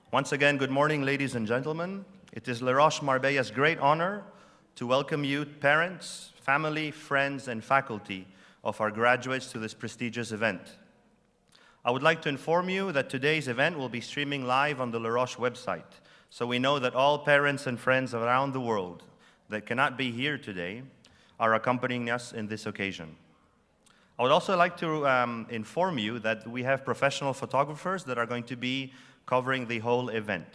Once again, good morning, ladies and gentlemen. It is Roches Marbella's great honor to welcome you, parents, family, friends, and faculty of our graduates to this prestigious event. I would like to inform you that today's event will be streaming live on the Roches website, so we know that all parents and friends around the world that cannot be here today are accompanying us in this occasion. I would also like to inform you that we have professional photographers that are going to be covering the whole event.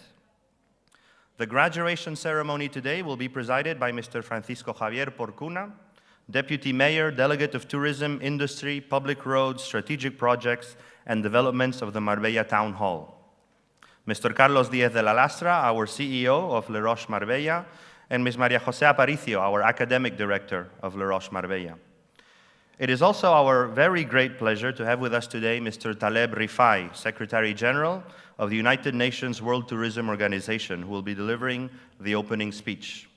The graduation ceremony today will be presided by Mr. Francisco Javier Porcuna, Deputy Mayor, Delegate of Tourism, Industry, Public Roads, Strategic Projects, and Developments of the Marbella Town Hall. Mr. Carlos Diaz de la Lastra, our CEO of Roches Marbella, and Ms. Maria Jose Aparicio, our Academic Director of Roches Marbella. It is also our very great pleasure to have with us today Mr. Taleb Rifai, Secretary General of the United Nations World Tourism Organization, who will be delivering the opening speech.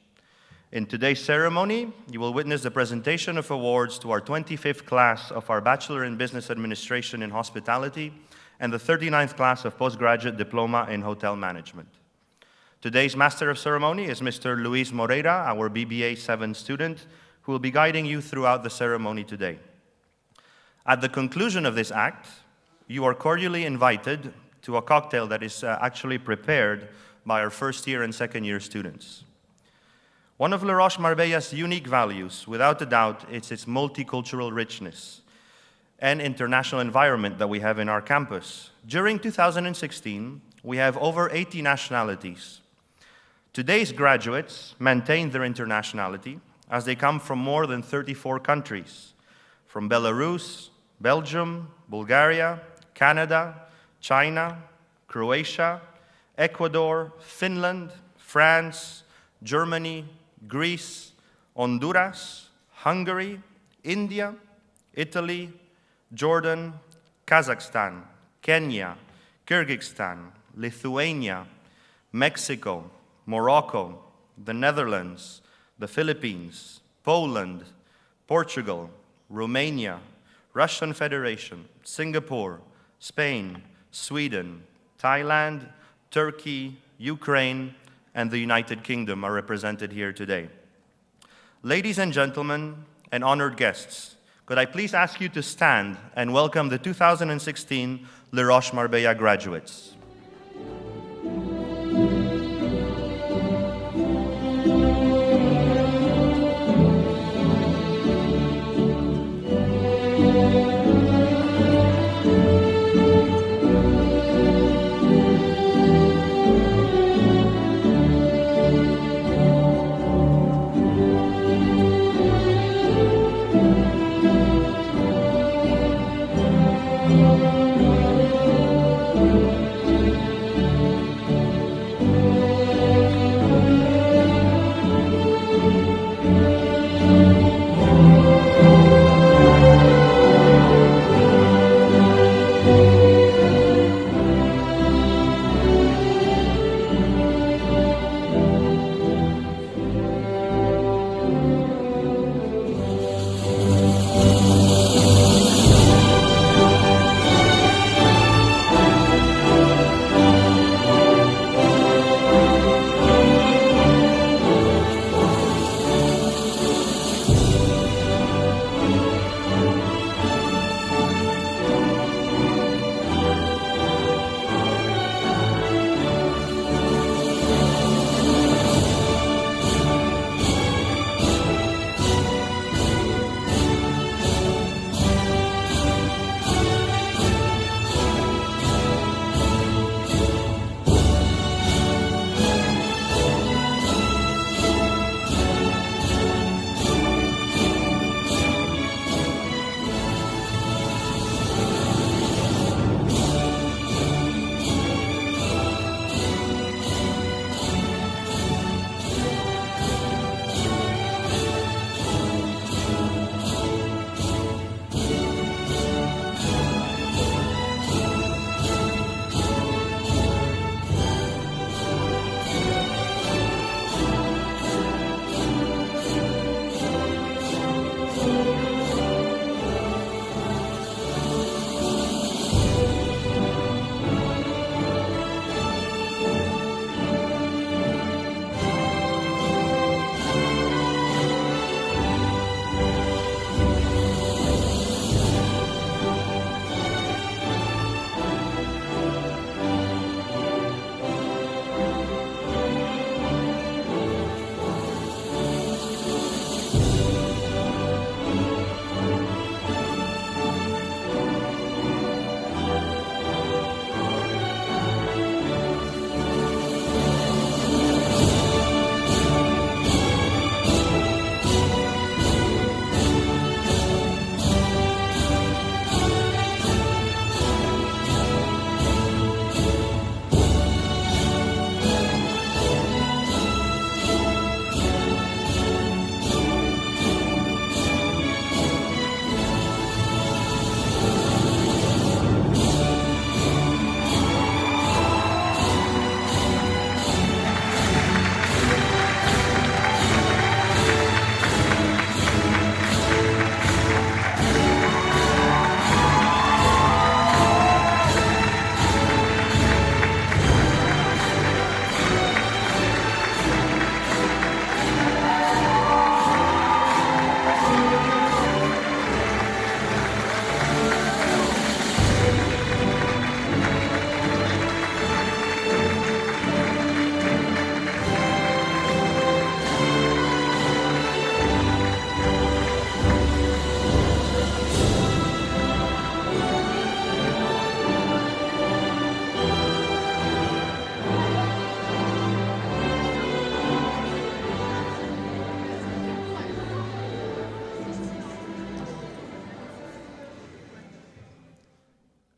In today's ceremony, you will witness the presentation of awards to our 25th class of our Bachelor in Business Administration in Hospitality and the 39th class of Postgraduate Diploma in Hotel Management. Today's Master of Ceremony is Mr. Luis Moreira, our BBA 7 student, who will be guiding you throughout the ceremony today. At the conclusion of this act, you are cordially invited to a cocktail that is actually prepared by our first-year and second-year students. One of Roches Marbella's unique values, without a doubt, is its multicultural richness and international environment that we have in our campus. During 2016, we have over 80 nationalities. Today's graduates maintain their internationality as they come from more than 34 countries, from Belarus, Belgium, Bulgaria, Canada, China, Croatia, Ecuador, Finland, France, Germany, Greece, Honduras, Hungary, India, Italy, Jordan, Kazakhstan, Kenya, Kyrgyzstan, Lithuania, Mexico, Morocco, the Netherlands, the Philippines, Poland, Portugal, Romania, Russian Federation, Singapore, Spain, Sweden, Thailand, Turkey, Ukraine, and the United Kingdom are represented here today. Ladies and gentlemen, and honored guests, could I please ask you to stand and welcome the 2016 Roches Marbella graduates.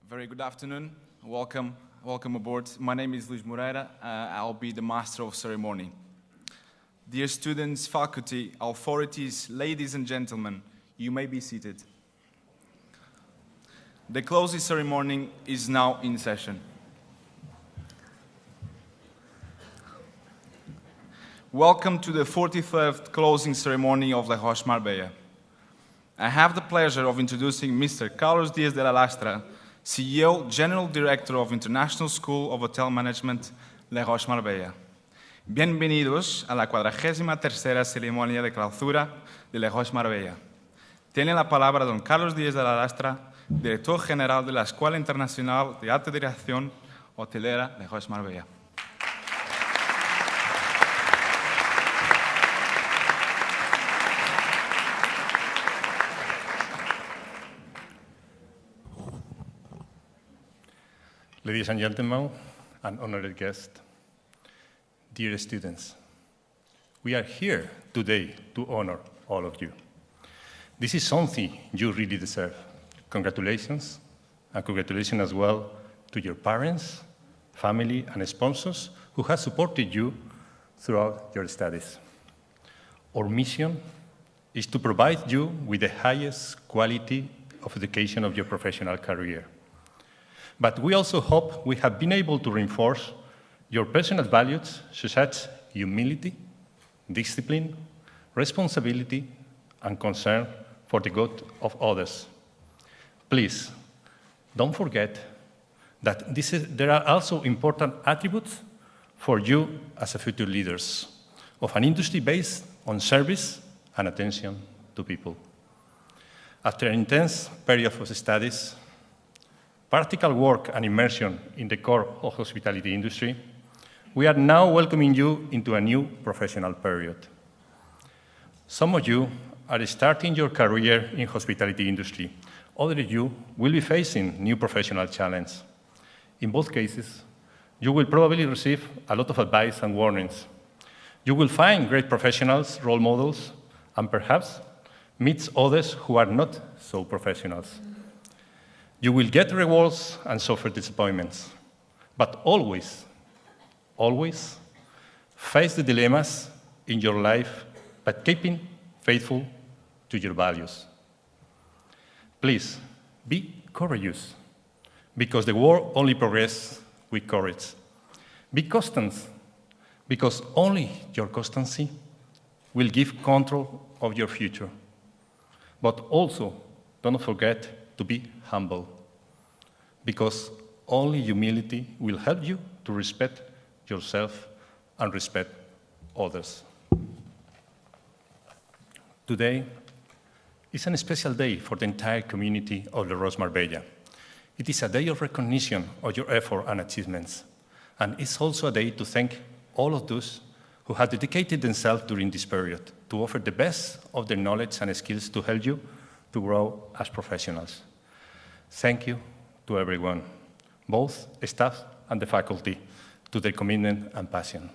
Very good afternoon. Welcome aboard. My name is Luís Moreira. I'll be the Master of Ceremony. Dear students, faculty, authorities, ladies and gentlemen, you may be seated. The closing ceremony is now in session. Welcome to the 43rd closing ceremony of Roches Marbella. I have the pleasure of introducing Mr. Carlos Dias de la Lastra, CEO, General Director of International School of Hotel Management, Roches Marbella. Bienvenidos a la 43ª ceremonia de clausura de Roches Marbella. Tiene la palabra don Carlos Díaz de la Lastra, Director General de la Escuela Internacional de Alta Dirección Hotelera de Roches Marbella. Ladies and gentlemen, and honored guests, dear students, we are here today to honor all of you. This is something you really deserve. Congratulations, and congratulations as well to your parents, family, and sponsors who have supported you throughout your studies. Our mission is to provide you with the highest quality of education of your professional career. But we also hope we have been able to reinforce your personal values such as humility, discipline, responsibility, and concern for the good of others. Please, don't forget that there are also important attributes for you as a future leaders of an industry based on service and attention to people. After an intense period of studies, practical work and immersion in the core of hospitality industry, we are now welcoming you into a new professional period. Some of you are starting your career in hospitality industry. Others of you will be facing new professional challenges. In both cases, you will probably receive a lot of advice and warnings. You will find great professionals, role models, and perhaps meet others who are not so professionals. You will get rewards and suffer disappointments, but always, always face the dilemmas in your life, but keeping faithful to your values. Please, be courageous, because the world only progresses with courage. Be constant, because only your constancy will give control of your future. But also, don't forget to be humble, because only humility will help you to respect yourself and respect others. Today is a special day for the entire community of Roches Marbella. It is a day of recognition of your effort and achievements, and it's also a day to thank all of those who have dedicated themselves during this period to offer the best of their knowledge and skills to help you to grow as professionals. Thank you to everyone, both staff and the faculty, to their commitment and passion.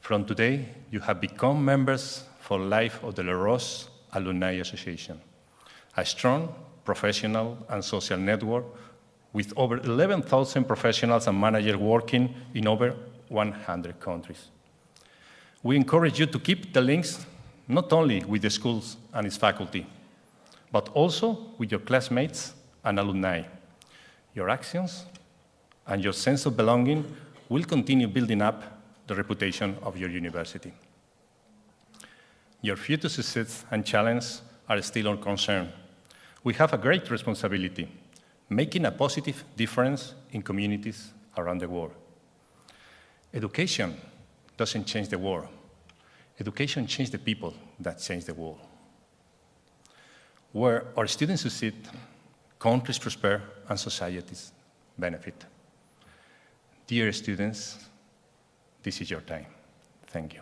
From today, you have become members for life of the Roches Alumni Association, a strong professional and social network with over 11,000 professionals and managers working in over 100 countries. We encourage you to keep the links not only with the schools and its faculty, but also with your classmates and alumni. Your actions and your sense of belonging will continue building up the reputation of your university. Your future success and challenges are still our concern. We have a great responsibility, making a positive difference in communities around the world. Education doesn't change the world. Education changes the people that change the world. Where our students succeed, countries prosper, and societies benefit. Dear students, this is your time. Thank you.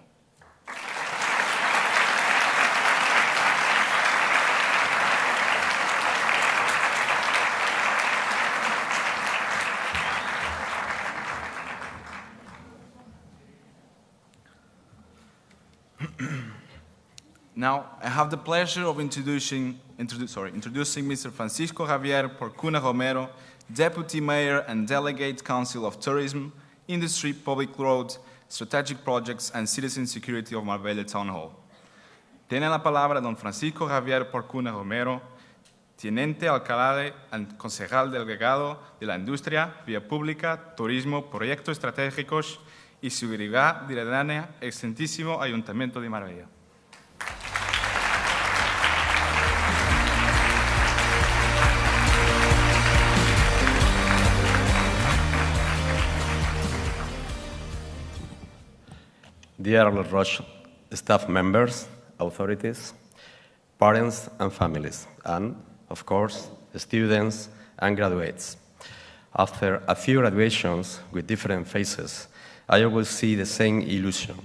Now, I have the pleasure of introducing introducing Mr. Francisco Javier Porcuna Romero, Deputy Mayor and Delegate Council of Tourism, Industry, Public Road, Strategic Projects and Citizen Security of Marbella Town Hall. Tiene la palabra don Francisco Javier Porcuna Romero, Teniente Alcalde y Concejal Delegado de la Industria, Vía Pública, Turismo, Proyectos Estratégicos y Seguridad Ciudadana, excelentísimo Ayuntamiento de Marbella. Dear Roches staff members, authorities, parents and families, and, of course, students and graduates. After a few graduations with different phases, I always see the same illusion,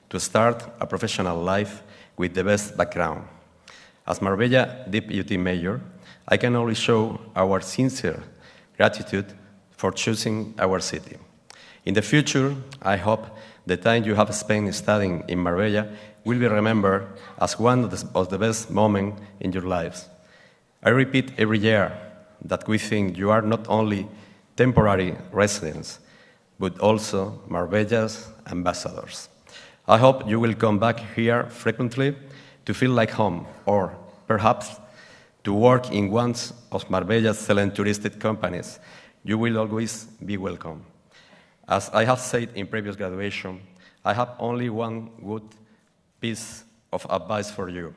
to start a professional life with the best background. As Marbella Deputy Mayor, I can only show our sincere gratitude for choosing our city. In the future, I hope the time you have spent studying in Marbella will be remembered as one of the best moments in your lives. I repeat every year that we think you are not only temporary residents, but also Marbella's ambassadors. I hope you will come back here frequently to feel like home, or perhaps to work in one of Marbella's excellent touristic companies. You will always be welcome. As I have said in previous graduation, I have only one good piece of advice for you.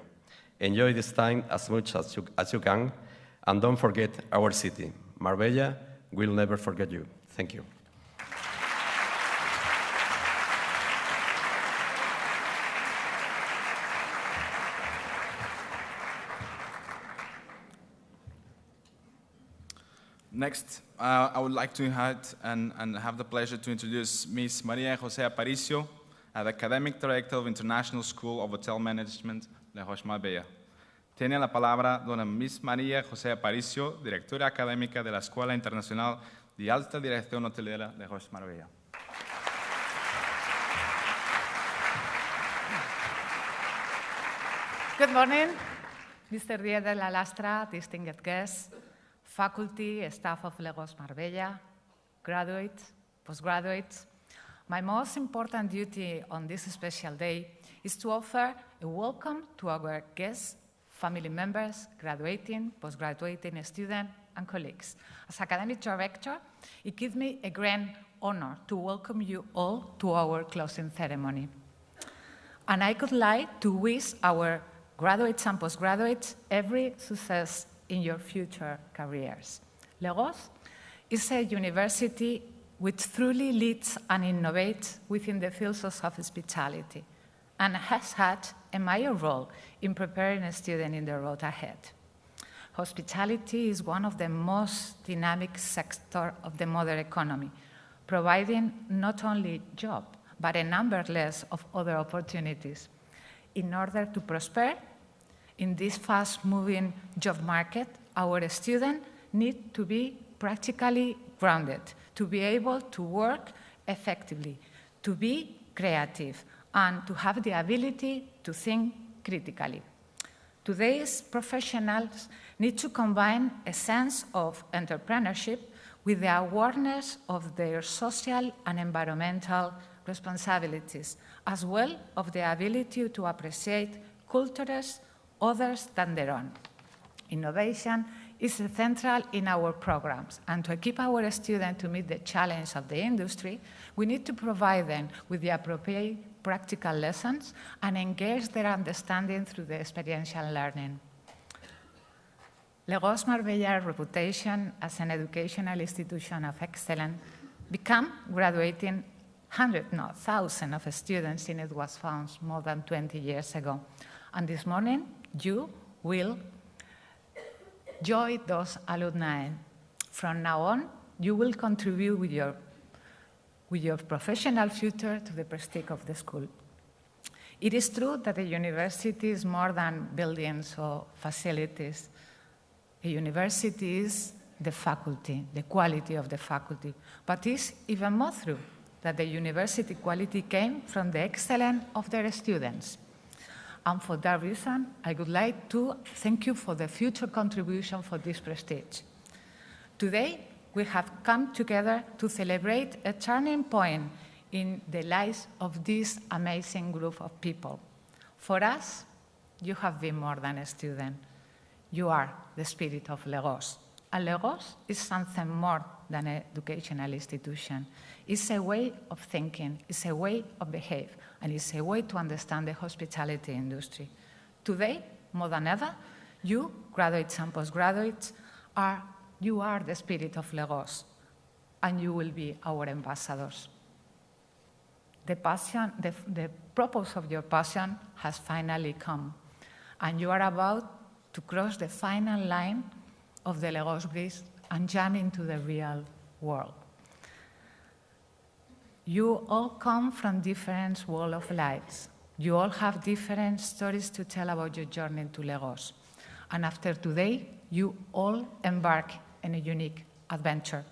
Enjoy this time as much as you can, and don't forget our city. Marbella will never forget you. Thank you. Next, I would like to invite and have the pleasure to introduce Ms. Maria José Aparicio, the Academic Director of International School of Hotel Management de Roches Marbella. Tiene la palabra dona Ms. María José Aparicio, Directora Académica de la Escuela Internacional de Alta Dirección Hotelera de Roches Marbella. Good morning, Mr. Díaz de la Lastra, distinguished guests, faculty, staff of Roches Marbella, graduates, postgraduates. My most important duty on this special day is to offer a welcome to our guests, family members, graduating, postgraduating students, and colleagues. As academic director, it gives me a grand honor to welcome you all to our closing ceremony. And I would like to wish our graduates and postgraduates every success in your future careers. Roches is a university which truly leads and innovates within the fields of hospitality and has had a major role in preparing a student in the road ahead. Hospitality is one of the most dynamic sectors of the modern economy, providing not only jobs, but a numberless of other opportunities. In order to prosper in this fast-moving job market, our students need to be practically grounded, to be able to work effectively, to be creative, and to have the ability to think critically. Today's professionals need to combine a sense of entrepreneurship with the awareness of their social and environmental responsibilities, as well as the ability to appreciate cultures other than their own. Innovation is central in our programs, and to equip our students to meet the challenge of the industry, we need to provide them with the appropriate practical lessons and engage their understanding through the experiential learning. Roches Marbella's reputation as an educational institution of excellence became graduating hundreds, no, thousands of students since it was founded more than 20 years ago. And this morning, you will join those alumni. From now on, you will contribute with your professional future to the prestige of the school. It is true that a university is more than buildings or facilities. A university is the faculty, the quality of the faculty. But it's even more true that the university quality came from the excellence of their students. And for that reason, I would like to thank you for the future contribution for this prestige. Today, we have come together to celebrate a turning point in the lives of this amazing group of people. For us, you have been more than a student. You are the spirit of Roches. And Roches is something more than an educational institution. It's a way of thinking, it's a way of behave, and it's a way to understand the hospitality industry. Today, more than ever, you, graduates and postgraduates, you are the spirit of Roches, and you will be our ambassadors. The purpose of your passion has finally come, and you are about to cross the final line of the Roches bridge and jump into the real world. You all come from different walks of lives. You all have different stories to tell about your journey to Roches. And after today, you all embark in a unique adventure.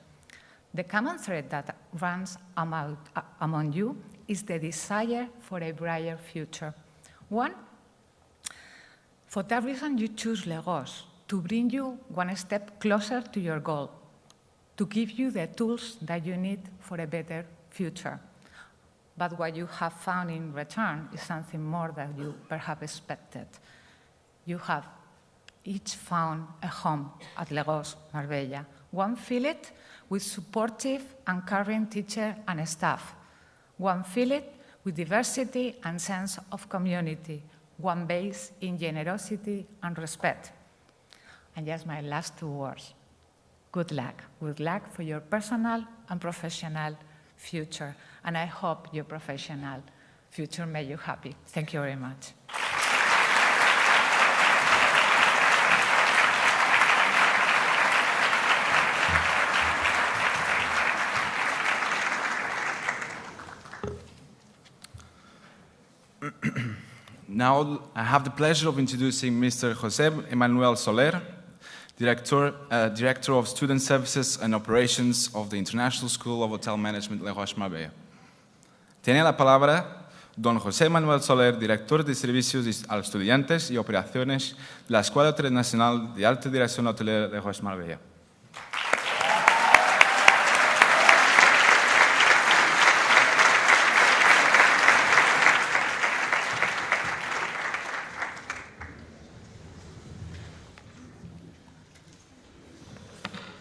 The common thread that runs among you is the desire for a brighter future. For that reason, you choose Roches, to bring you one step closer to your goal, to give you the tools that you need for a better future. But what you have found in return is something more than you perhaps expected. You have each found a home at Roches Marbella, one filled with supportive and caring teachers and staff, one filled with diversity and sense of community, one based in generosity and respect. And just my last 2 words. Good luck. Good luck for your personal and professional future. And I hope your professional future made you happy. Thank you very much. Now, I have the pleasure of introducing Mr. José Manuel Soler, Director of Student Services and Operations of the International School of Hotel Management, Roches Marbella. Tiene la palabra don José Manuel Soler, Director de Servicios a los Estudiantes y Operaciones de la Escuela Internacional de Alta Dirección Hotelera de Roches Marbella.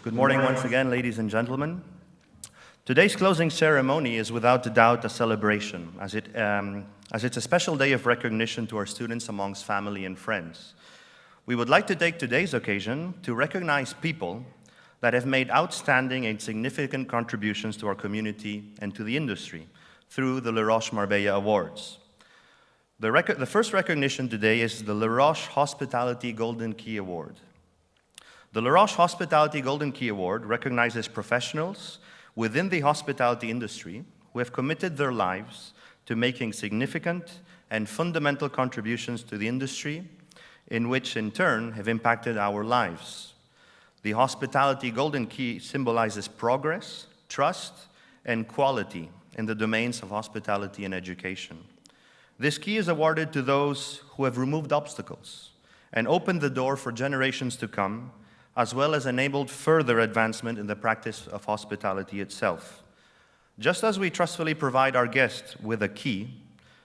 Good morning once again, ladies and gentlemen. Today's closing ceremony is without a doubt a celebration, as it's a special day of recognition to our students amongst family and friends. We would like to take today's occasion to recognize people that have made outstanding and significant contributions to our community and to the industry through the Roches Marbella Awards. The first recognition today is the Roches Hospitality Golden Key Award. The Roches Hospitality Golden Key Award recognizes professionals within the hospitality industry who have committed their lives to making significant and fundamental contributions to the industry, in which in turn have impacted our lives. The Hospitality Golden Key symbolizes progress, trust, and quality in the domains of hospitality and education. This key is awarded to those who have removed obstacles and opened the door for generations to come, as well as enabled further advancement in the practice of hospitality itself. Just as we trustfully provide our guests with a key,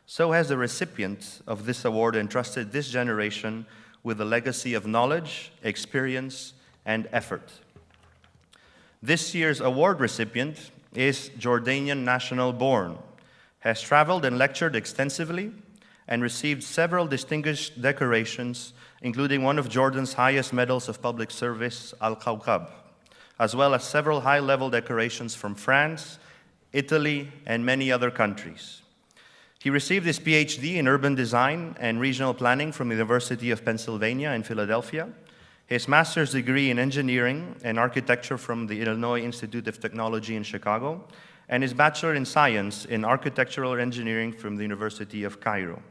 so has the recipient of this award entrusted this generation with a legacy of knowledge, experience, and effort. This year's award recipient is Jordanian national born, has traveled and lectured extensively, and received several distinguished decorations, including one of Jordan's highest medals of public service, Al-Kawkab, as well as several high-level decorations from France, Italy, and many other countries. He received his PhD in urban design and regional planning from the University of Pennsylvania in Philadelphia, his master's degree in engineering and architecture from the Illinois Institute of Technology in Chicago, and his bachelor in science in architectural engineering from the University of Cairo.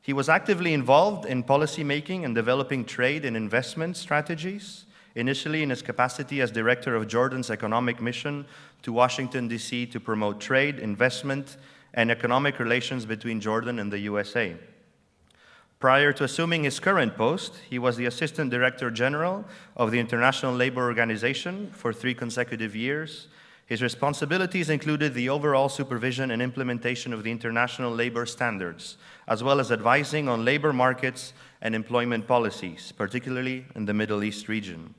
He was actively involved in policymaking and developing trade and investment strategies, initially in his capacity as director of Jordan's economic mission to Washington, D.C. to promote trade, investment, and economic relations between Jordan and the USA. Prior to assuming his current post, he was the Assistant Director General of the International Labour Organization for 3 consecutive years. His responsibilities included the overall supervision and implementation of the international labor standards, as well as advising on labor markets and employment policies, particularly in the Middle East region.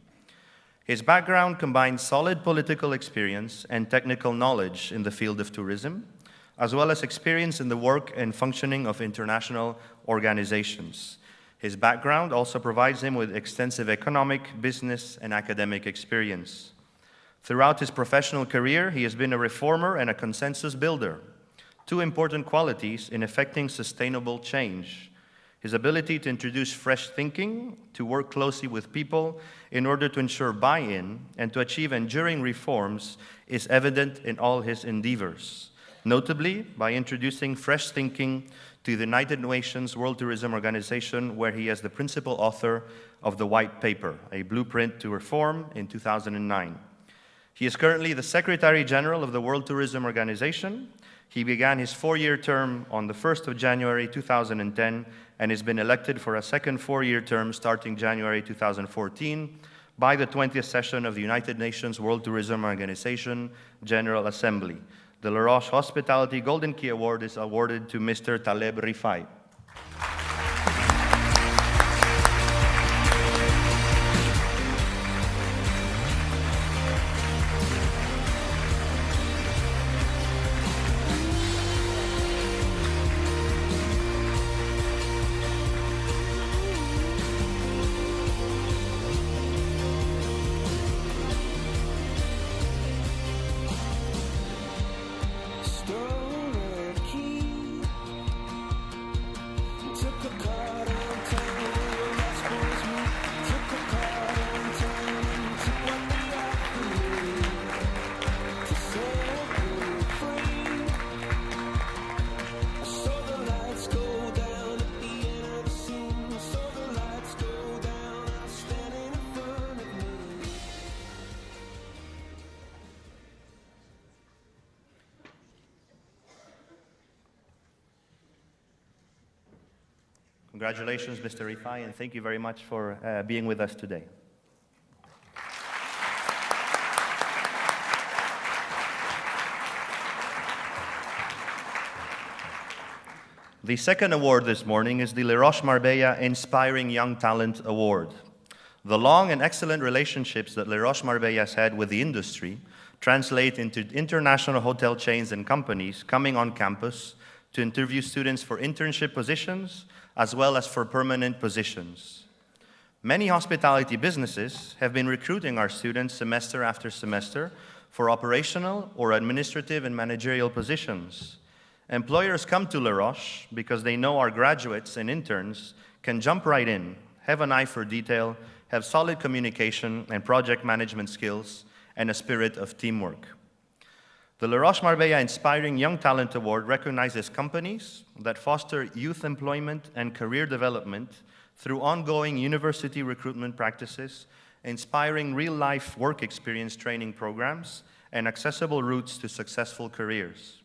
His background combines solid political experience and technical knowledge in the field of tourism, as well as experience in the work and functioning of international organizations. His background also provides him with extensive economic, business, and academic experience. Throughout his professional career, he has been a reformer and a consensus builder, 2 important qualities in effecting sustainable change. His ability to introduce fresh thinking, to work closely with people in order to ensure buy-in and to achieve enduring reforms is evident in all his endeavors, notably by introducing fresh thinking to the United Nations World Tourism Organization, where he is the principal author of the White Paper, a blueprint to reform, in 2009. He is currently the Secretary General of the World Tourism Organization. He began his 4-year term on the 1st of January 2010 and has been elected for a second 4-year term starting January 2014 by the 20th session of the United Nations World Tourism Organization General Assembly. The La Roche Hospitality Golden Key Award is awarded to Mr. Taleb Rifai. Congratulations, Mr. Rifai, and thank you very much for being with us today. The second award this morning is the Roches Marbella Inspiring Young Talent Award. The long and excellent relationships that Roches Marbella has had with the industry translate into international hotel chains and companies coming on campus to interview students for internship positions as well as for permanent positions. Many hospitality businesses have been recruiting our students semester after semester for operational or administrative and managerial positions. Employers come to La Roche because they know our graduates and interns can jump right in, have an eye for detail, have solid communication and project management skills, and a spirit of teamwork. The La Roche Marbella Inspiring Young Talent Award recognizes companies that foster youth employment and career development through ongoing university recruitment practices, inspiring real-life work experience training programs, and accessible routes to successful careers.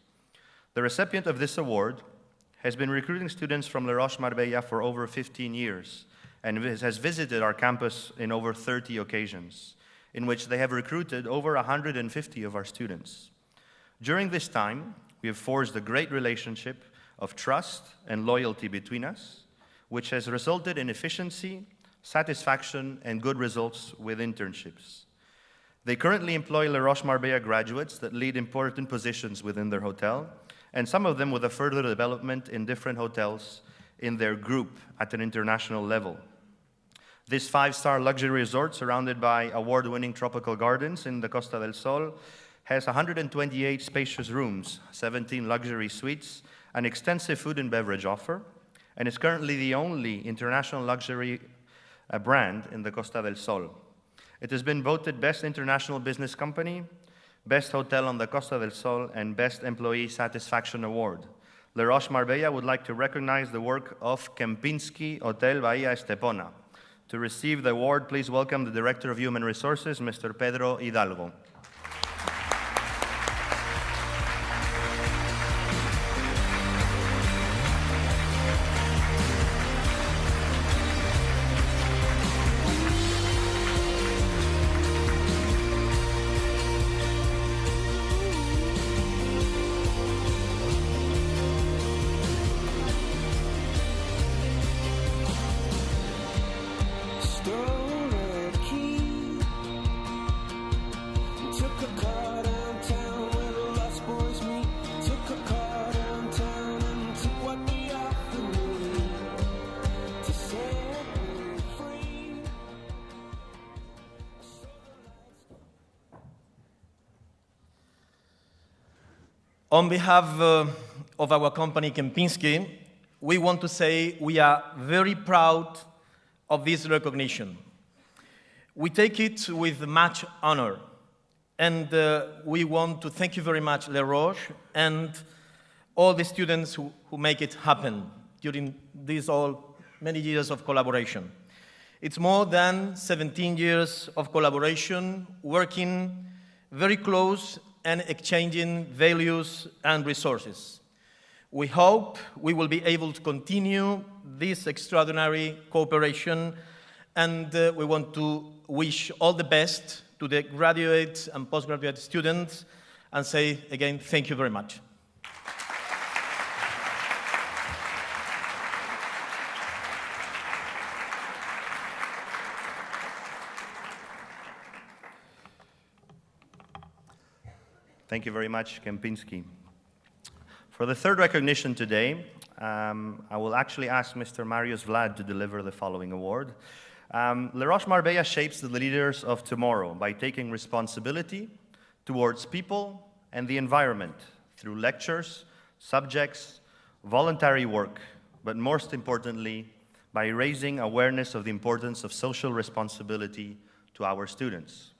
The recipient of this award has been recruiting students from La Roche Marbella for over 15 years and has visited our campus in over 30 occasions, in which they have recruited over 150 of our students. During this time, we have forged a great relationship of trust and loyalty between us, which has resulted in efficiency, satisfaction, and good results with internships. They currently employ La Roche Marbella graduates that lead important positions within their hotel, and some of them with a further development in different hotels in their group at an international level. This 5-star luxury resort, surrounded by award-winning tropical gardens in the Costa del Sol, has 128 spacious rooms, 17 luxury suites, an extensive food and beverage offer, and is currently the only international luxury brand in the Costa del Sol. It has been voted Best International Business Company, Best Hotel on the Costa del Sol, and Best Employee Satisfaction Award. La Roche Marbella would like to recognize the work of Kempinski Hotel Bahia Estepona. To receive the award, please welcome the Director of Human Resources, Mr. Pedro Hidalgo. On behalf of our company, Kempinski, we want to say we are very proud of this recognition. We take it with much honor, and we want to thank you very much, Les Roches, and all the students who make it happen during these many years of collaboration. It's more than 17 years of collaboration, working very close and exchanging values and resources. We hope we will be able to continue this extraordinary cooperation, and we want to wish all the best to the graduate and postgraduate students and say again, thank you very much. Thank you very much, Kempinski. For the third recognition today, I will actually ask Mr. Marius Vlad to deliver the following award. Roches Marbella shapes the leaders of tomorrow by taking responsibility towards people and the environment through lectures, subjects, voluntary work, but most importantly, by raising awareness of the importance of social responsibility to our students.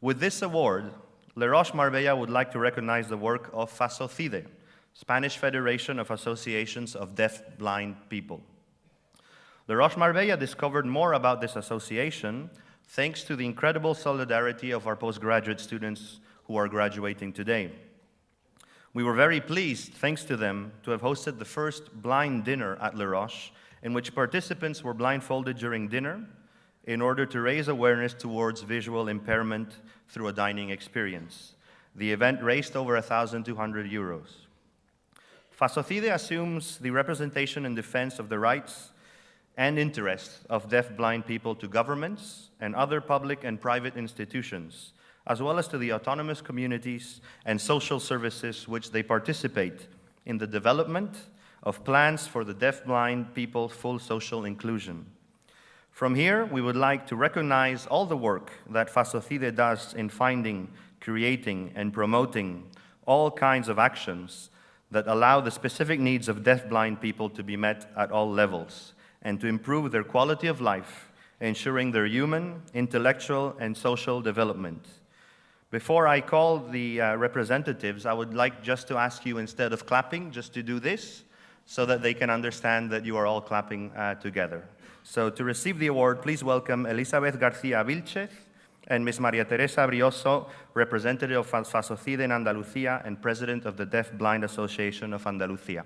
With this award, Roches Marbella would like to recognize the work of FASOCIDE, Spanish Federation of Associations of Deaf-Blind People. Roches Marbella discovered more about this association thanks to the incredible solidarity of our postgraduate students who are graduating today. We were very pleased, thanks to them, to have hosted the first blind dinner at Les Roches, in which participants were blindfolded during dinner in order to raise awareness towards visual impairment through a dining experience. The event raised over €1,200. FASOCIDE assumes the representation and defense of the rights and interests of deaf-blind people to governments and other public and private institutions, as well as to the autonomous communities and social services which they participate in the development of plans for the deaf-blind people's full social inclusion. From here, we would like to recognize all the work that FASOCIDE does in finding, creating, and promoting all kinds of actions that allow the specific needs of deaf-blind people to be met at all levels and to improve their quality of life, ensuring their human, intellectual, and social development. Before I call the representatives, I would like just to ask you, instead of clapping, just to do this so that they can understand that you are all clapping together. So to receive the award, please welcome Elizabeth García Vilchez and Ms. María Teresa Brioso, representative of FASOCIDE in Andalucía and president of the Deaf Blind Association of Andalucía.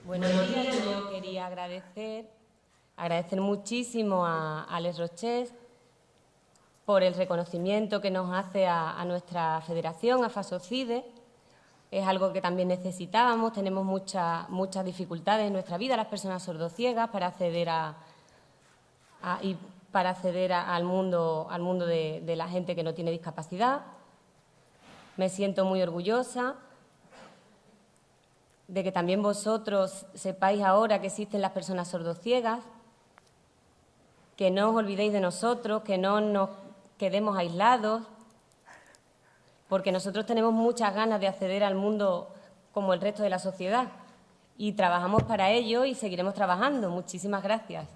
Buenos días, yo quería agradecer muchísimo a Les Roches por el reconocimiento que nos hace a nuestra federación, a FASOCIDE. Es algo que también necesitábamos, tenemos muchas dificultades en nuestra vida, las personas sordociegas, para acceder al mundo de la gente que no tiene discapacidad. Me siento muy orgullosa de que también vosotros sepáis ahora que existen las personas sordociegas, que no os olvidéis de nosotros, que no nos quedemos aislados, porque nosotros tenemos muchas ganas de acceder al mundo como el resto de la sociedad y trabajamos para ello y seguiremos trabajando. Muchísimas gracias.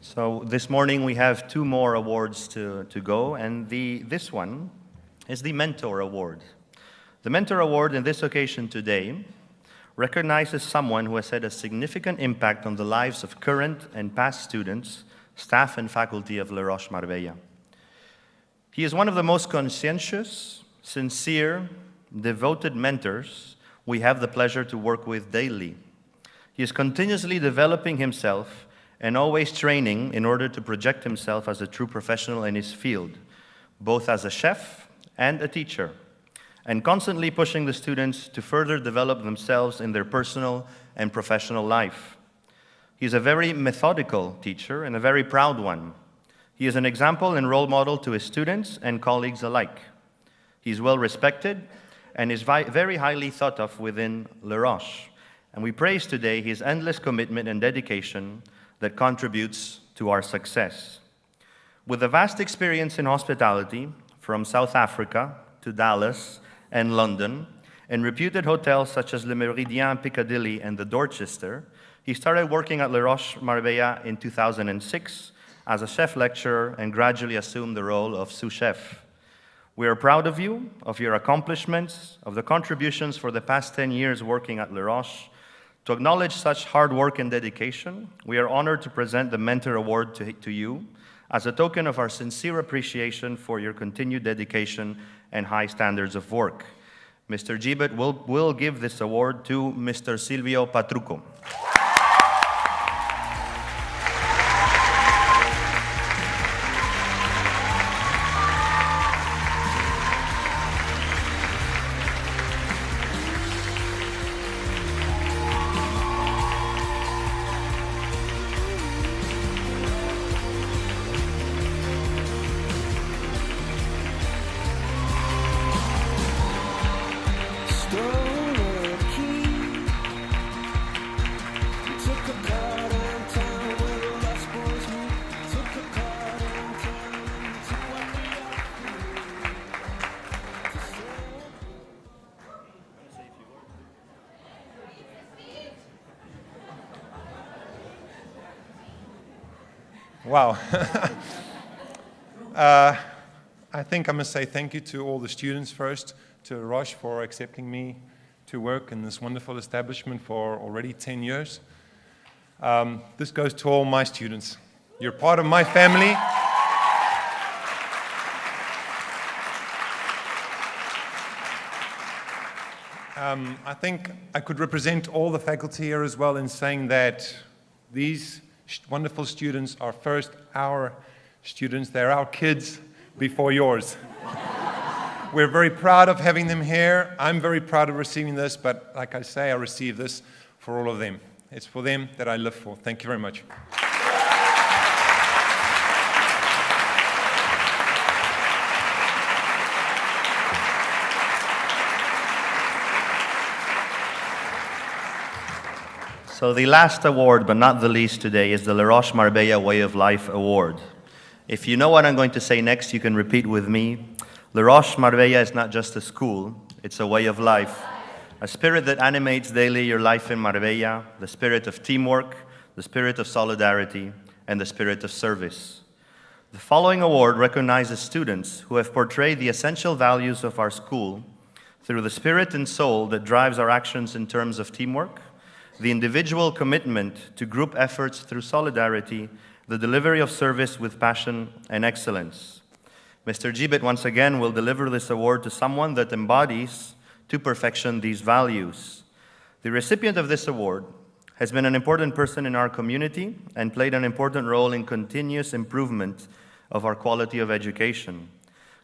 So this morning we have 2 more awards to go, and this one is the Mentor Award. The Mentor Award in this occasion today recognizes someone who has had a significant impact on the lives of current and past students, staff and faculty of Roches Marbella. He is one of the most conscientious, sincere, devoted mentors we have the pleasure to work with daily. He is continuously developing himself and always training in order to project himself as a true professional in his field, both as a chef and a teacher, and constantly pushing the students to further develop themselves in their personal and professional life. He is a very methodical teacher and a very proud one. He is an example and role model to his students and colleagues alike. He is well respected and is very highly thought of within Le Roche, and we praise today his endless commitment and dedication that contributes to our success. With a vast experience in hospitality, from South Africa to Dallas and London, and reputed hotels such as Le Méridien, Piccadilly, and the Dorchester, he started working at Roches Marbella in 2006 as a chef lecturer and gradually assumed the role of sous chef. We are proud of you, of your accomplishments, of the contributions for the past 10 years working at Le Roche. To acknowledge such hard work and dedication, we are honored to present the Mentor Award to you as a token of our sincere appreciation for your continued dedication and high standards of work. Mr. Gibbet will give this award to Mr. Silvio Patruco. Wow. I think I must say thank you to all the students first, to Roche for accepting me to work in this wonderful establishment for already 10 years. This goes to all my students. You're part of my family. I think I could represent all the faculty here as well in saying that these wonderful students are first our students. They're our kids before yours. We're very proud of having them here. I'm very proud of receiving this, but like I say, I receive this for all of them. It's for them that I live for. Thank you very much. So the last award, but not the least today, is the Roches Marbella Way of Life Award. If you know what I'm going to say next, you can repeat with me. Roches Marbella is not just a school, it's a way of life. A spirit that animates daily your life in Marbella, the spirit of teamwork, the spirit of solidarity, and the spirit of service. The following award recognizes students who have portrayed the essential values of our school through the spirit and soul that drives our actions in terms of teamwork, the individual commitment to group efforts through solidarity, the delivery of service with passion and excellence. Mr. Gibbet once again will deliver this award to someone that embodies to perfection these values. The recipient of this award has been an important person in our community and played an important role in continuous improvement of our quality of education.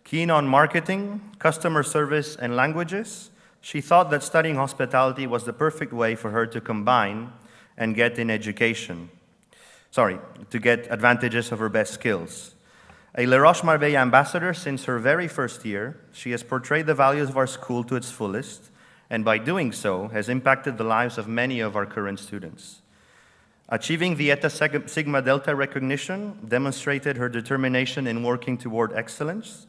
Keen on marketing, customer service, and languages, she thought that studying hospitality was the perfect way for her to combine and get to get advantages of her best skills. A Roches Marbella ambassador since her very first year, she has portrayed the values of our school to its fullest, and by doing so, has impacted the lives of many of our current students. Achieving the Eta Sigma Delta recognition demonstrated her determination in working toward excellence.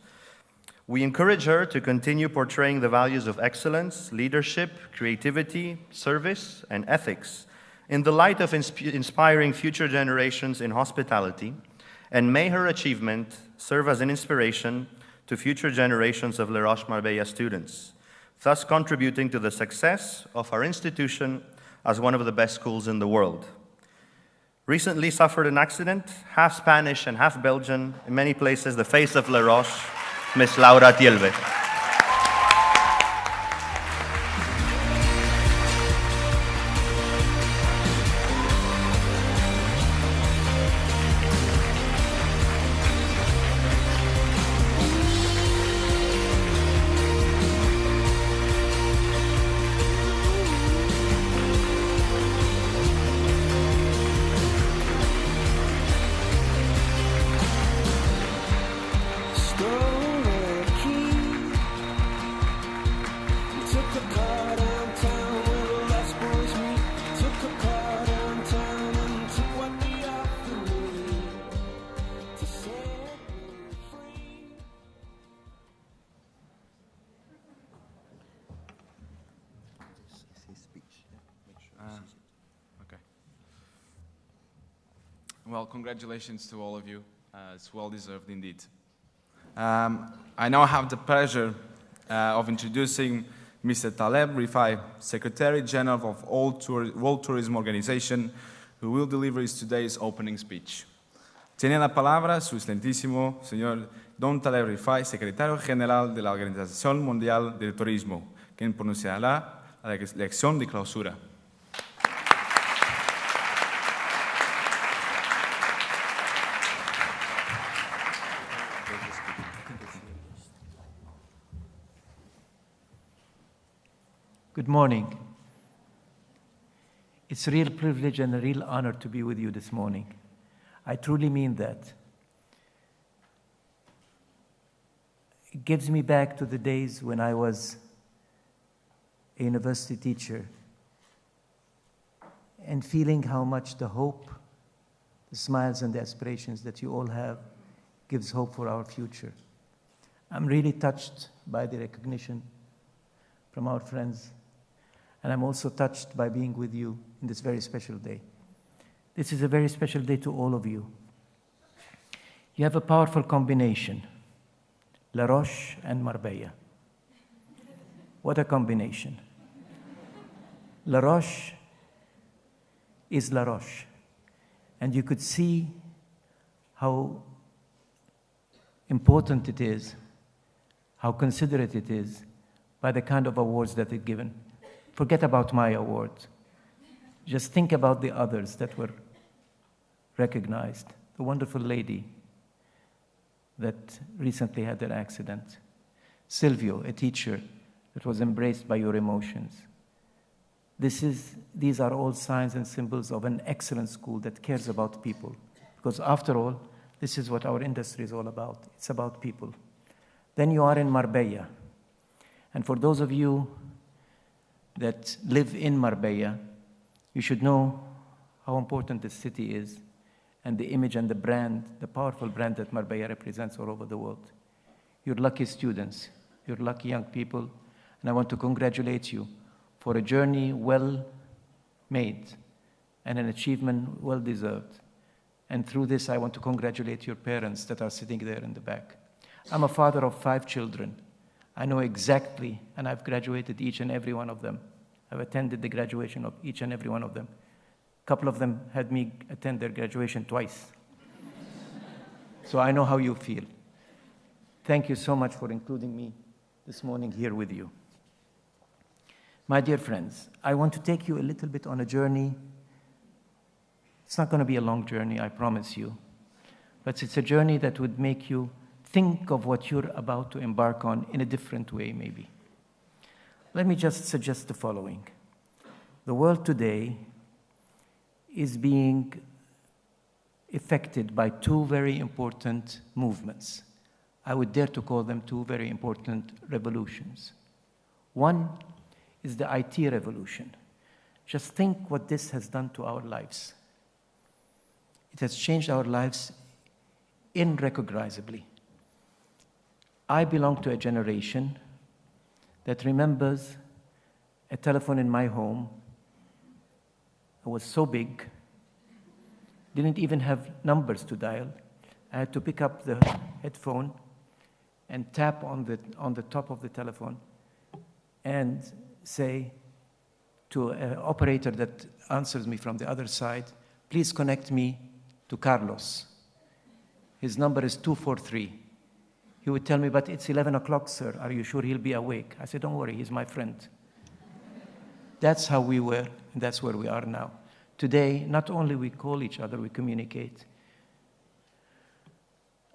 We encourage her to continue portraying the values of excellence, leadership, creativity, service, and ethics in the light of inspiring future generations in hospitality, and may her achievement serve as an inspiration to future generations of Roches Marbella students, thus contributing to the success of our institution as one of the best schools in the world. Recently suffered an accident, half Spanish and half Belgian, in many places the face of La Roche, Miss Laura Tielbe. Well, congratulations to all of you. It's well-deserved indeed. I now have the pleasure of introducing Mr. Taleb Rifai, Secretary General of World Tourism Organization, who will deliver today's opening speech. Tiene la palabra su excelentísimo señor Don Taleb Rifai, Secretario General de la Organización Mundial del Turismo, quien pronunciará la lección de clausura. Good morning. It's a real privilege and a real honor to be with you this morning. I truly mean that. It gives me back to the days when I was a university teacher and feeling how much the hope, the smiles and the aspirations that you all have gives hope for our future. I'm really touched by the recognition from our friends, and I'm also touched by being with you in this very special day. This is a very special day to all of you. You have a powerful combination, La Roche and Marbella. What a combination. La Roche is La Roche, and you could see how important it is, how considerate it is by the kind of awards that it's given. Forget about my award. Just think about the others that were recognized. The wonderful lady that recently had an accident. Silvio, a teacher that was embraced by your emotions. These are all signs and symbols of an excellent school that cares about people. Because after all, this is what our industry is all about. It's about people. Then you are in Marbella. And for those of you that live in Marbella, you should know how important this city is and the image and the brand, the powerful brand that Marbella represents all over the world. You're lucky students, you're lucky young people, and I want to congratulate you for a journey well made and an achievement well deserved. And through this, I want to congratulate your parents that are sitting there in the back. I'm a father of 5 children. I know exactly, and I've graduated each and every one of them. I've attended the graduation of each and every one of them. A couple of them had me attend their graduation twice. So I know how you feel. Thank you so much for including me this morning here with you. My dear friends, I want to take you a little bit on a journey. It's not going to be a long journey, I promise you. But it's a journey that would make you think of what you're about to embark on in a different way, maybe. Let me just suggest the following. The world today is being affected by two very important movements. I would dare to call them two very important revolutions. One is the IT revolution. Just think what this has done to our lives. It has changed our lives irrecognizably. I belong to a generation that remembers a telephone in my home. It was so big, didn't even have numbers to dial. I had to pick up the headphone and tap on the top of the telephone and say to an operator that answers me from the other side, please connect me to Carlos. His number is 243. He would tell me, but it's 11 o'clock, sir. Are you sure he'll be awake? I said, don't worry, he's my friend. That's how we were, and that's where we are now. Today, not only we call each other, we communicate.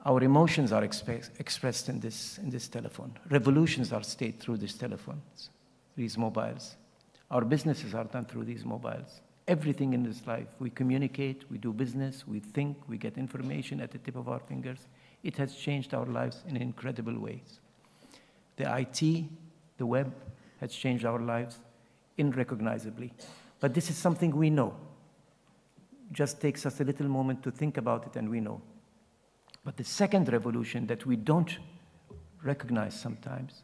Our emotions are expressed in this telephone. Revolutions are staged through these telephones, these mobiles. Our businesses are done through these mobiles. Everything in this life, we communicate, we do business, we think, we get information at the tip of our fingers. It has changed our lives in incredible ways. The IT, the web, has changed our lives irrecognizably. But this is something we know. It just takes us a little moment to think about it, and we know. But the second revolution that we don't recognize sometimes,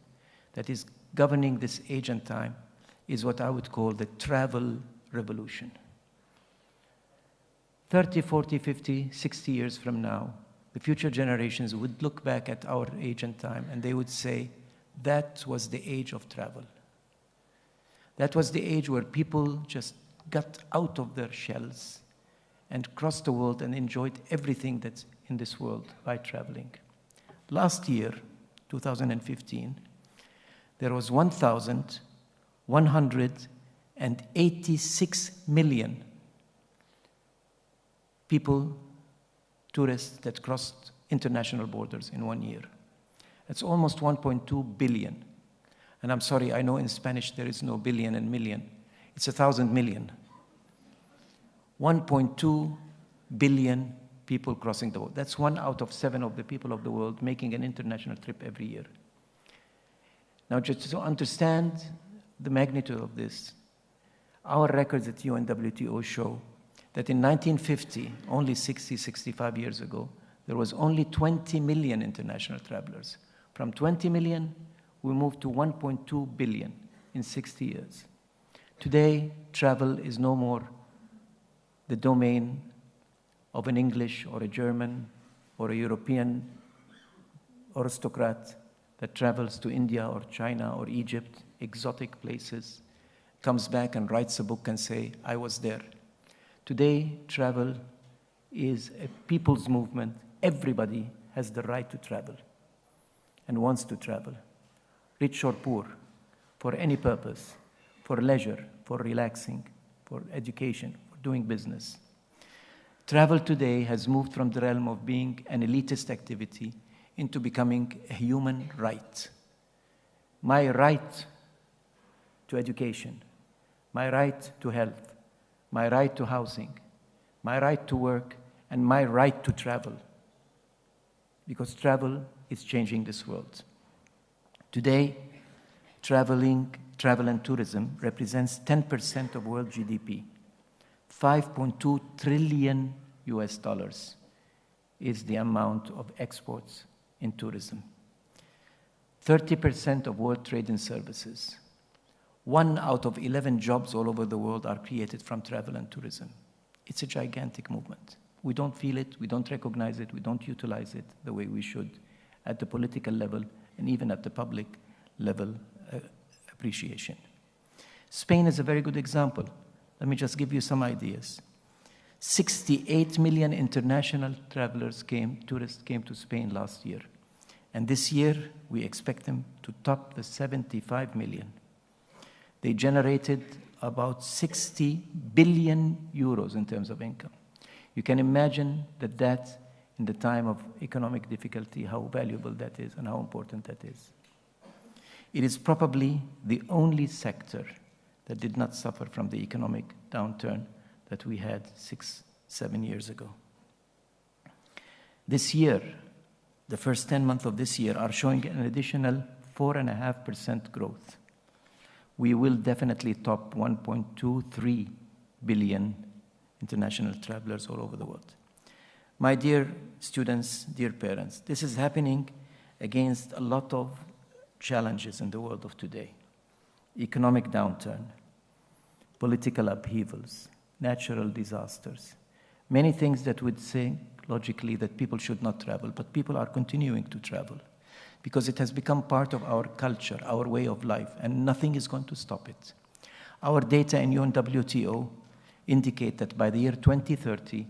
that is governing this age and time, is what I would call the travel revolution. 30, 40, 50, 60 years from now, the future generations would look back at our age and time, and they would say, that was the age of travel. That was the age where people just got out of their shells and crossed the world and enjoyed everything that's in this world by traveling. Last year, 2015, there was 1,186 million people, tourists, that crossed international borders in 1 year. It's almost 1.2 billion. And I'm sorry, I know in Spanish there is no billion and million. It's 1,000 million. 1.2 billion people crossing the world. That's 1 out of 7 of the people of the world making an international trip every year. Now, just to understand the magnitude of this, our records at UNWTO show that in 1950, only 60, 65 years ago, there was only 20 million international travelers. From 20 million, we moved to 1.2 billion in 60 years. Today, travel is no more the domain of an English or a German or a European aristocrat that travels to India or China or Egypt, exotic places, comes back and writes a book and say, I was there. Today, travel is a people's movement. Everybody has the right to travel and wants to travel, rich or poor, for any purpose, for leisure, for relaxing, for education, for doing business. Travel today has moved from the realm of being an elitist activity into becoming a human right. My right to education, my right to health, my right to housing, my right to work, and my right to travel. Because travel is changing this world. Today, travel and tourism represents 10% of world GDP. $5.2 trillion is the amount of exports in tourism. 30% of world trade and services. 1 out of 11 jobs all over the world are created from travel and tourism. It's a gigantic movement. We don't feel it, we don't recognize it, we don't utilize it the way we should at the political level and even at the public level appreciation. Spain is a very good example. Let me just give you some ideas. 68 million international tourists came to Spain last year. And this year, we expect them to top the 75 million. They generated about 60 billion euros in terms of income. You can imagine that in the time of economic difficulty, how valuable that is and how important that is. It is probably the only sector that did not suffer from the economic downturn that we had 6-7 years ago. This year, the first 10 months of this year are showing an additional 4.5% growth. We will definitely top 1.23 billion international travelers all over the world. My dear students, dear parents, this is happening against a lot of challenges in the world of today. Economic downturn, political upheavals, natural disasters, many things that would say logically that people should not travel, but people are continuing to travel because it has become part of our culture, our way of life, and nothing is going to stop it. Our data in UNWTO indicate that by the year 2030,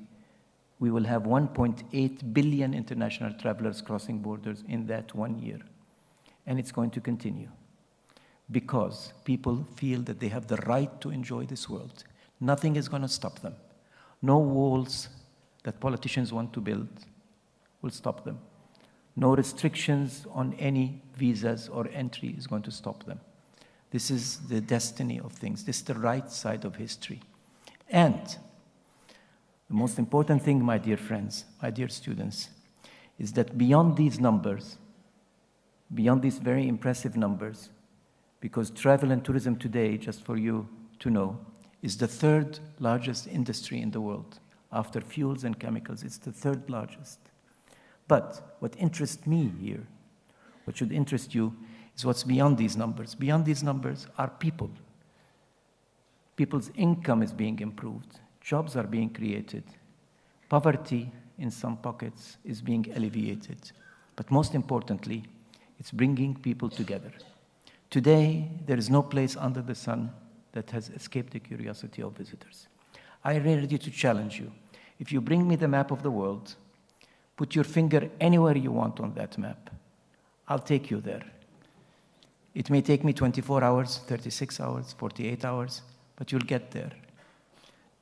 we will have 1.8 billion international travelers crossing borders in that 1 year. And it's going to continue because people feel that they have the right to enjoy this world. Nothing is going to stop them. No walls that politicians want to build will stop them. No restrictions on any visas or entry is going to stop them. This is the destiny of things. This is the right side of history. And the most important thing, my dear friends, my dear students, is that beyond these numbers, beyond these very impressive numbers, because travel and tourism today, just for you to know, is the third largest industry in the world. After fuels and chemicals, it's the third largest. But what interests me here, what should interest you, is what's beyond these numbers. Beyond these numbers are people. People's income is being improved. Jobs are being created. Poverty in some pockets is being alleviated. But most importantly, it's bringing people together. Today, there is no place under the sun that has escaped the curiosity of visitors. I am ready to challenge you. If you bring me the map of the world, put your finger anywhere you want on that map. I'll take you there. It may take me 24 hours, 36 hours, 48 hours, but you'll get there.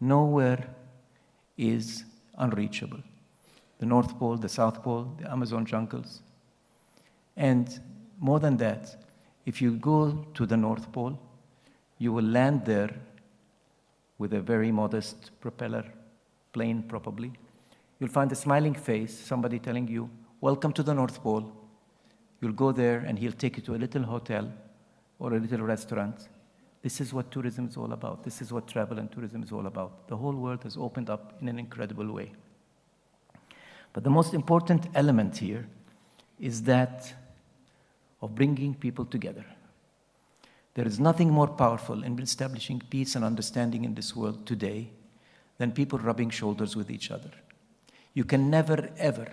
Nowhere is unreachable. The North Pole, the South Pole, the Amazon jungles. And more than that, if you go to the North Pole, you will land there with a very modest propeller plane, probably. You'll find a smiling face, somebody telling you, welcome to the North Pole. You'll go there and he'll take you to a little hotel or a little restaurant. This is what tourism is all about. This is what travel and tourism is all about. The whole world has opened up in an incredible way. But the most important element here is that of bringing people together. There is nothing more powerful in establishing peace and understanding in this world today than people rubbing shoulders with each other. You can never, ever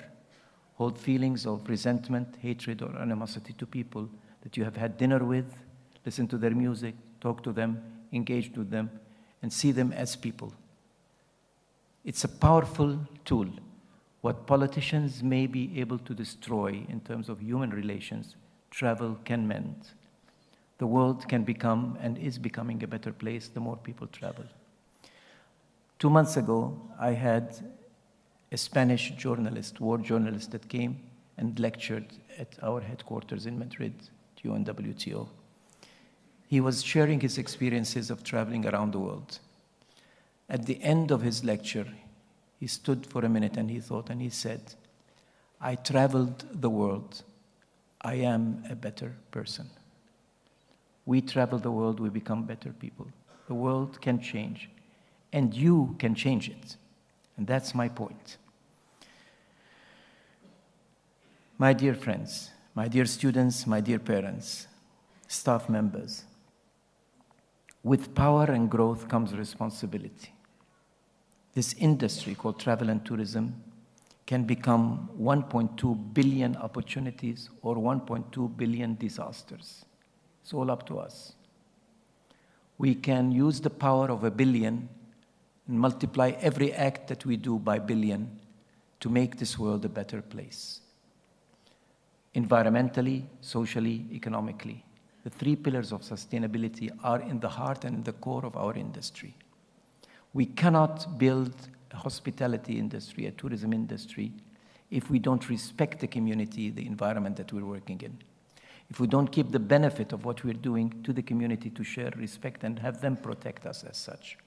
hold feelings of resentment, hatred, or animosity to people that you have had dinner with, listen to their music, talk to them, engage with them, and see them as people. It's a powerful tool. What politicians may be able to destroy in terms of human relations, travel can mend. The world can become and is becoming a better place the more people travel. 2 months ago, I had a Spanish journalist, war journalist, that came and lectured at our headquarters in Madrid, UNWTO. He was sharing his experiences of traveling around the world. At the end of his lecture, he stood for a minute and he thought and he said, I traveled the world. I am a better person. We travel the world, we become better people. The world can change, and you can change it. And that's my point. My dear friends, my dear students, my dear parents, staff members, with power and growth comes responsibility. This industry called travel and tourism can become 1.2 billion opportunities or 1.2 billion disasters. It's all up to us. We can use the power of 1 billion and multiply every act that we do by billion to make this world a better place. Environmentally, socially, economically. The 3 pillars of sustainability are in the heart and in the core of our industry. We cannot build a hospitality industry, a tourism industry, if we don't respect the community, the environment that we're working in. If we don't keep the benefit of what we're doing to the community to share, respect, and have them protect us as such.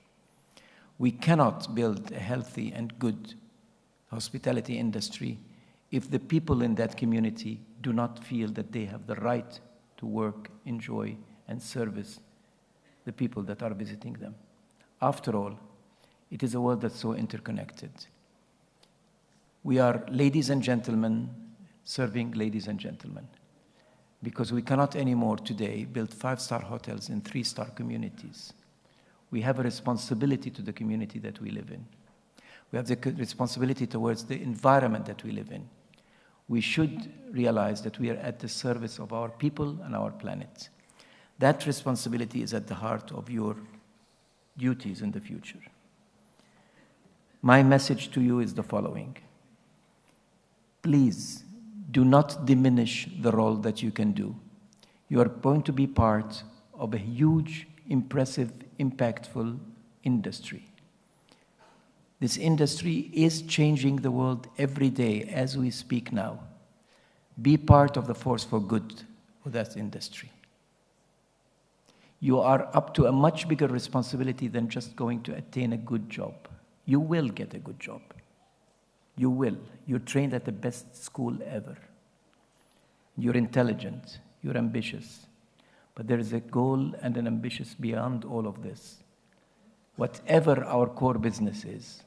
We cannot build a healthy and good hospitality industry if the people in that community do not feel that they have the right to work, enjoy, and service the people that are visiting them. After all, it is a world that's so interconnected. We are ladies and gentlemen serving ladies and gentlemen, because we cannot anymore today build 5-star hotels in 3-star communities. We have a responsibility to the community that we live in. We have the responsibility towards the environment that we live in. We should realize that we are at the service of our people and our planet. That responsibility is at the heart of your duties in the future. My message to you is the following. Please do not diminish the role that you can do. You are going to be part of a huge, impressive, impactful industry. This industry is changing the world every day as we speak now. Be part of the force for good for that industry. You are up to a much bigger responsibility than just going to attain a good job. You will get a good job. You will. You're trained at the best school ever. You're intelligent. You're ambitious. But there is a goal and an ambition beyond all of this. Whatever our core business is,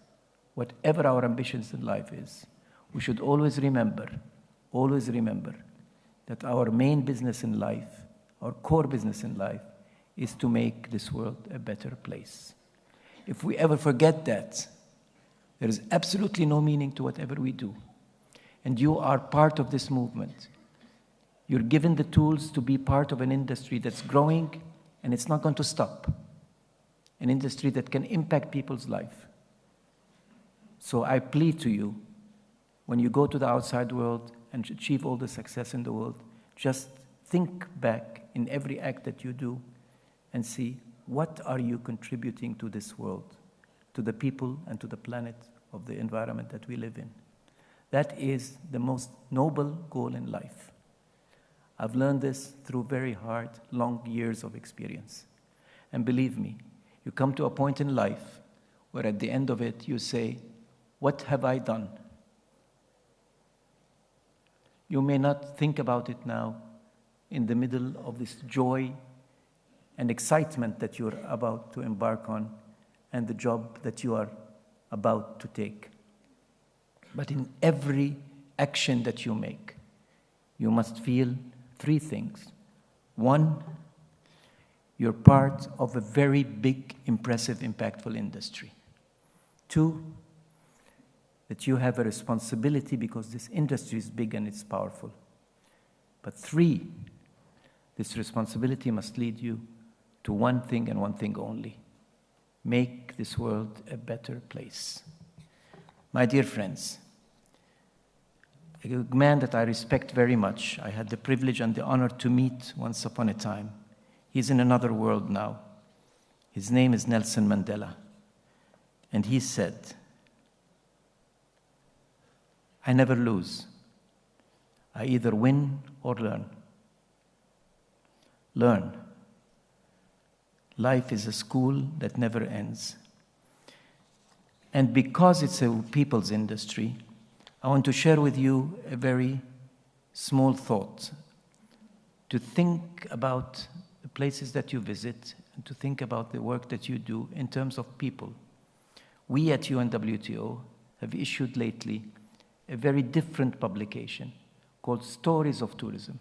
whatever our ambitions in life is, we should always remember that our main business in life, our core business in life, is to make this world a better place. If we ever forget that, there is absolutely no meaning to whatever we do. And you are part of this movement. You're given the tools to be part of an industry that's growing, and it's not going to stop. An industry that can impact people's life. So I plead to you, when you go to the outside world and achieve all the success in the world, just think back in every act that you do and see, what are you contributing to this world, to the people and to the planet of the environment that we live in? That is the most noble goal in life. I've learned this through very hard, long years of experience. And believe me, you come to a point in life where at the end of it you say, what have I done? You may not think about it now in the middle of this joy and excitement that you're about to embark on and the job that you are about to take. But in every action that you make, you must feel 3 things. 1, you're part of a very big, impressive, impactful industry. 2, that you have a responsibility because this industry is big and it's powerful. But 3, this responsibility must lead you to one thing and one thing only. Make this world a better place. My dear friends, a man that I respect very much, I had the privilege and the honor to meet once upon a time. He's in another world now. His name is Nelson Mandela. And he said, I never lose. I either win or learn. Learn. Life is a school that never ends. And because it's a people's industry, I want to share with you a very small thought. To think about the places that you visit and to think about the work that you do in terms of people. We at UNWTO have issued lately a very different publication called Stories of Tourism.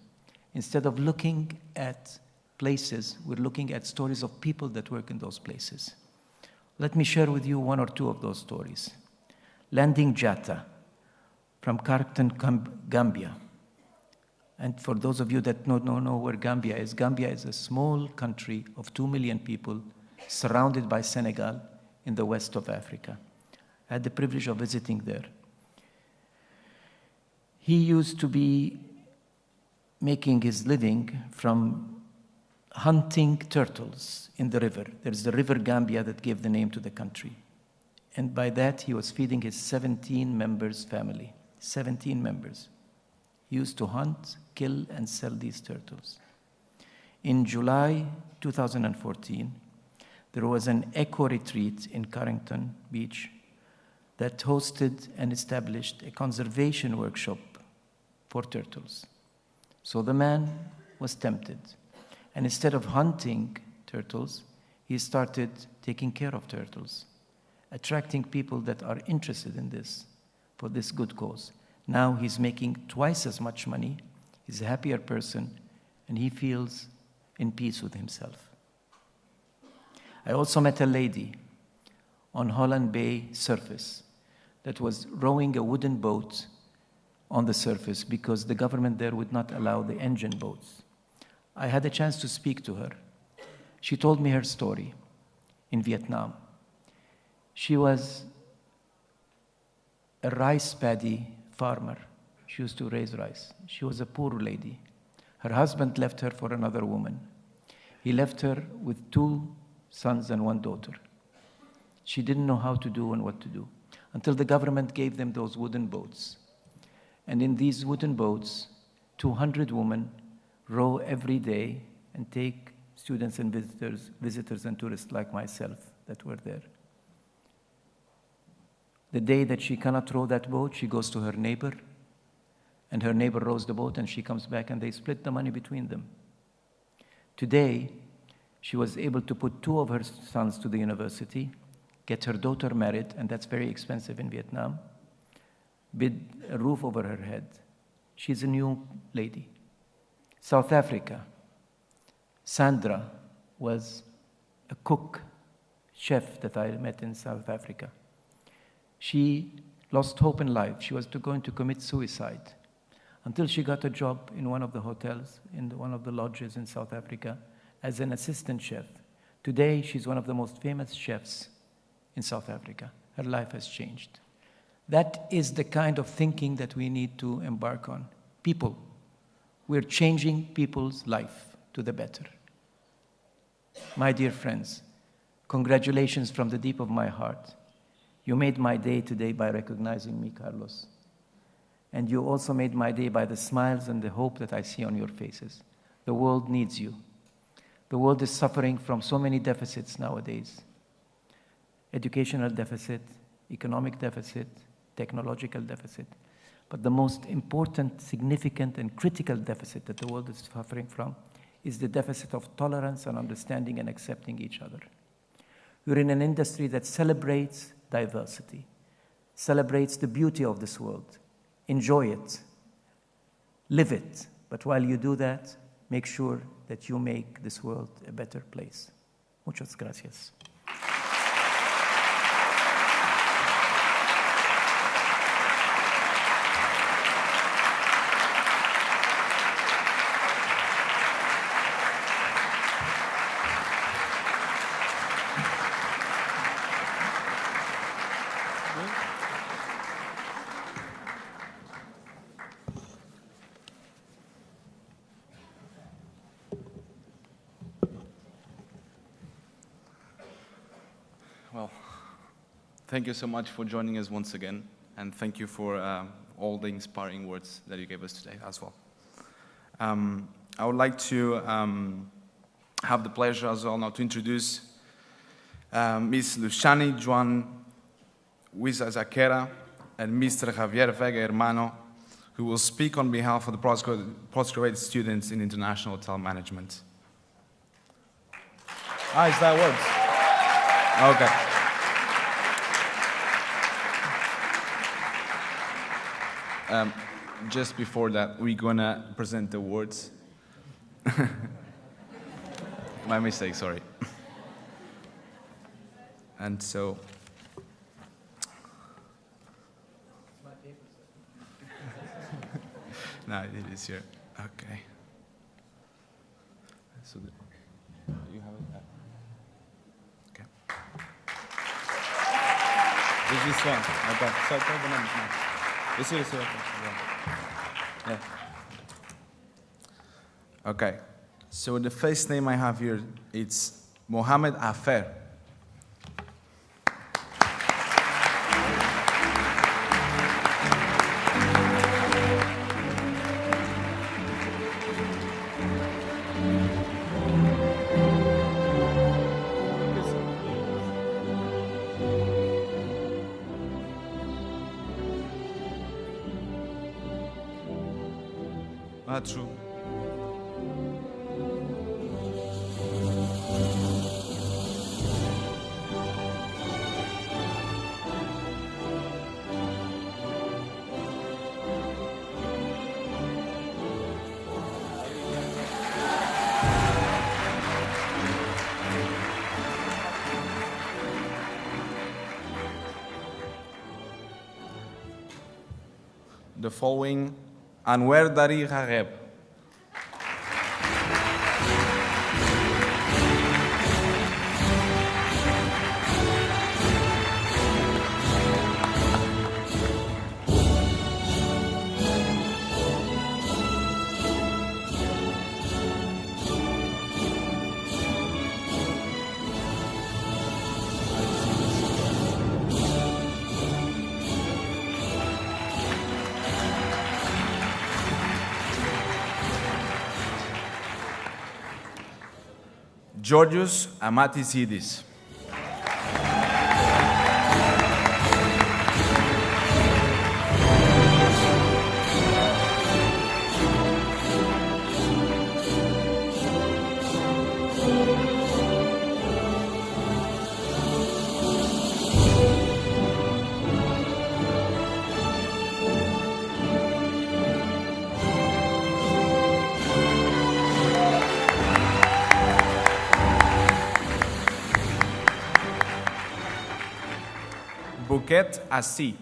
Instead of looking at places, we're looking at stories of people that work in those places. Let me share with you 1 or 2 of those stories. Landing Jatta from Carlton, Gambia. And for those of you that don't know where Gambia is a small country of 2 million people surrounded by Senegal in the west of Africa. I had the privilege of visiting there. He used to be making his living from hunting turtles in the river. There's the River Gambia that gave the name to the country. And by that, he was feeding his 17 members' family. 17 members. He used to hunt, kill, and sell these turtles. In July 2014, there was an eco-retreat in Carrington Beach that hosted and established a conservation workshop for turtles. So the man was tempted. And instead of hunting turtles, he started taking care of turtles, attracting people that are interested in this, for this good cause. Now he's making twice as much money, he's a happier person, and he feels in peace with himself. I also met a lady on Holland Bay surface that was rowing a wooden boat on the surface because the government there would not allow the engine boats. I had a chance to speak to her. She told me her story in Vietnam. She was a rice paddy farmer. She used to raise rice. She was a poor lady. Her husband left her for another woman. He left her with 2 sons and 1 daughter. She didn't know how to do and what to do until the government gave them those wooden boats. And in these wooden boats, 200 women row every day and take students and visitors and tourists like myself that were there. The day that she cannot row that boat, she goes to her neighbor, and her neighbor rows the boat, and she comes back, and they split the money between them. Today, she was able to put 2 of her sons to the university, get her daughter married, and that's very expensive in Vietnam, bid a roof over her head. She's a new lady. South Africa, Sandra was a cook, chef that I met in South Africa. She lost hope in life. She was going to commit suicide until she got a job in one of the hotels, in one of the lodges in South Africa, as an assistant chef. Today, she's one of the most famous chefs in South Africa. Her life has changed. That is the kind of thinking that we need to embark on. People. We're changing people's life to the better. My dear friends, congratulations from the deep of my heart. You made my day today by recognizing me, Carlos. And you also made my day by the smiles and the hope that I see on your faces. The world needs you. The world is suffering from so many deficits nowadays. Educational deficit, economic deficit, technological deficit. But the most important, significant, and critical deficit that the world is suffering from is the deficit of tolerance and understanding and accepting each other. We're in an industry that celebrates diversity, celebrates the beauty of this world. Enjoy it, live it, but while you do that, make sure that you make this world a better place. Muchas gracias. Well, thank you so much for joining us once again, and thank you for all the inspiring words that you gave us today as well. I would like to have the pleasure as well now to introduce Ms. Luciani Joan Huiza Zaquera and Mr. Javier Vega Hermano, who will speak on behalf of the postgraduate students in international hotel management. Is that words? Okay. Just before that, we're gonna present the awards. My mistake, sorry. And so, no, it is here. Okay. So, you have it. Okay. Is this one? Okay. So tell the numbers now. This is okay. Yeah. Okay. So the first name I have here, it's Mohammed Afer. True. The following Anwer Dari Ghareb. Georgios Amatisidis. Bouquet Assi.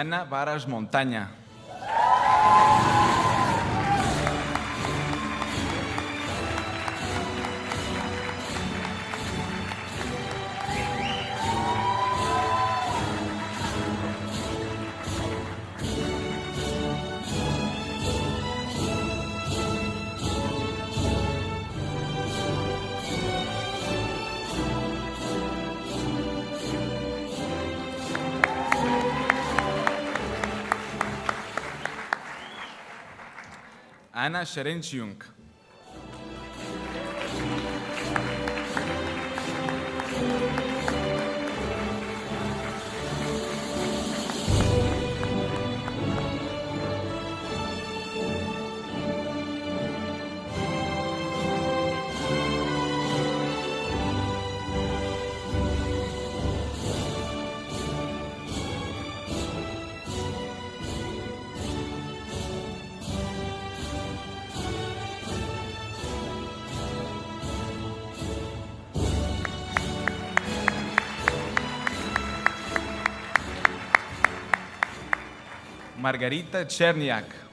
Ana Varas Montaña. Anna Sherenciung. Margarita Cherniak.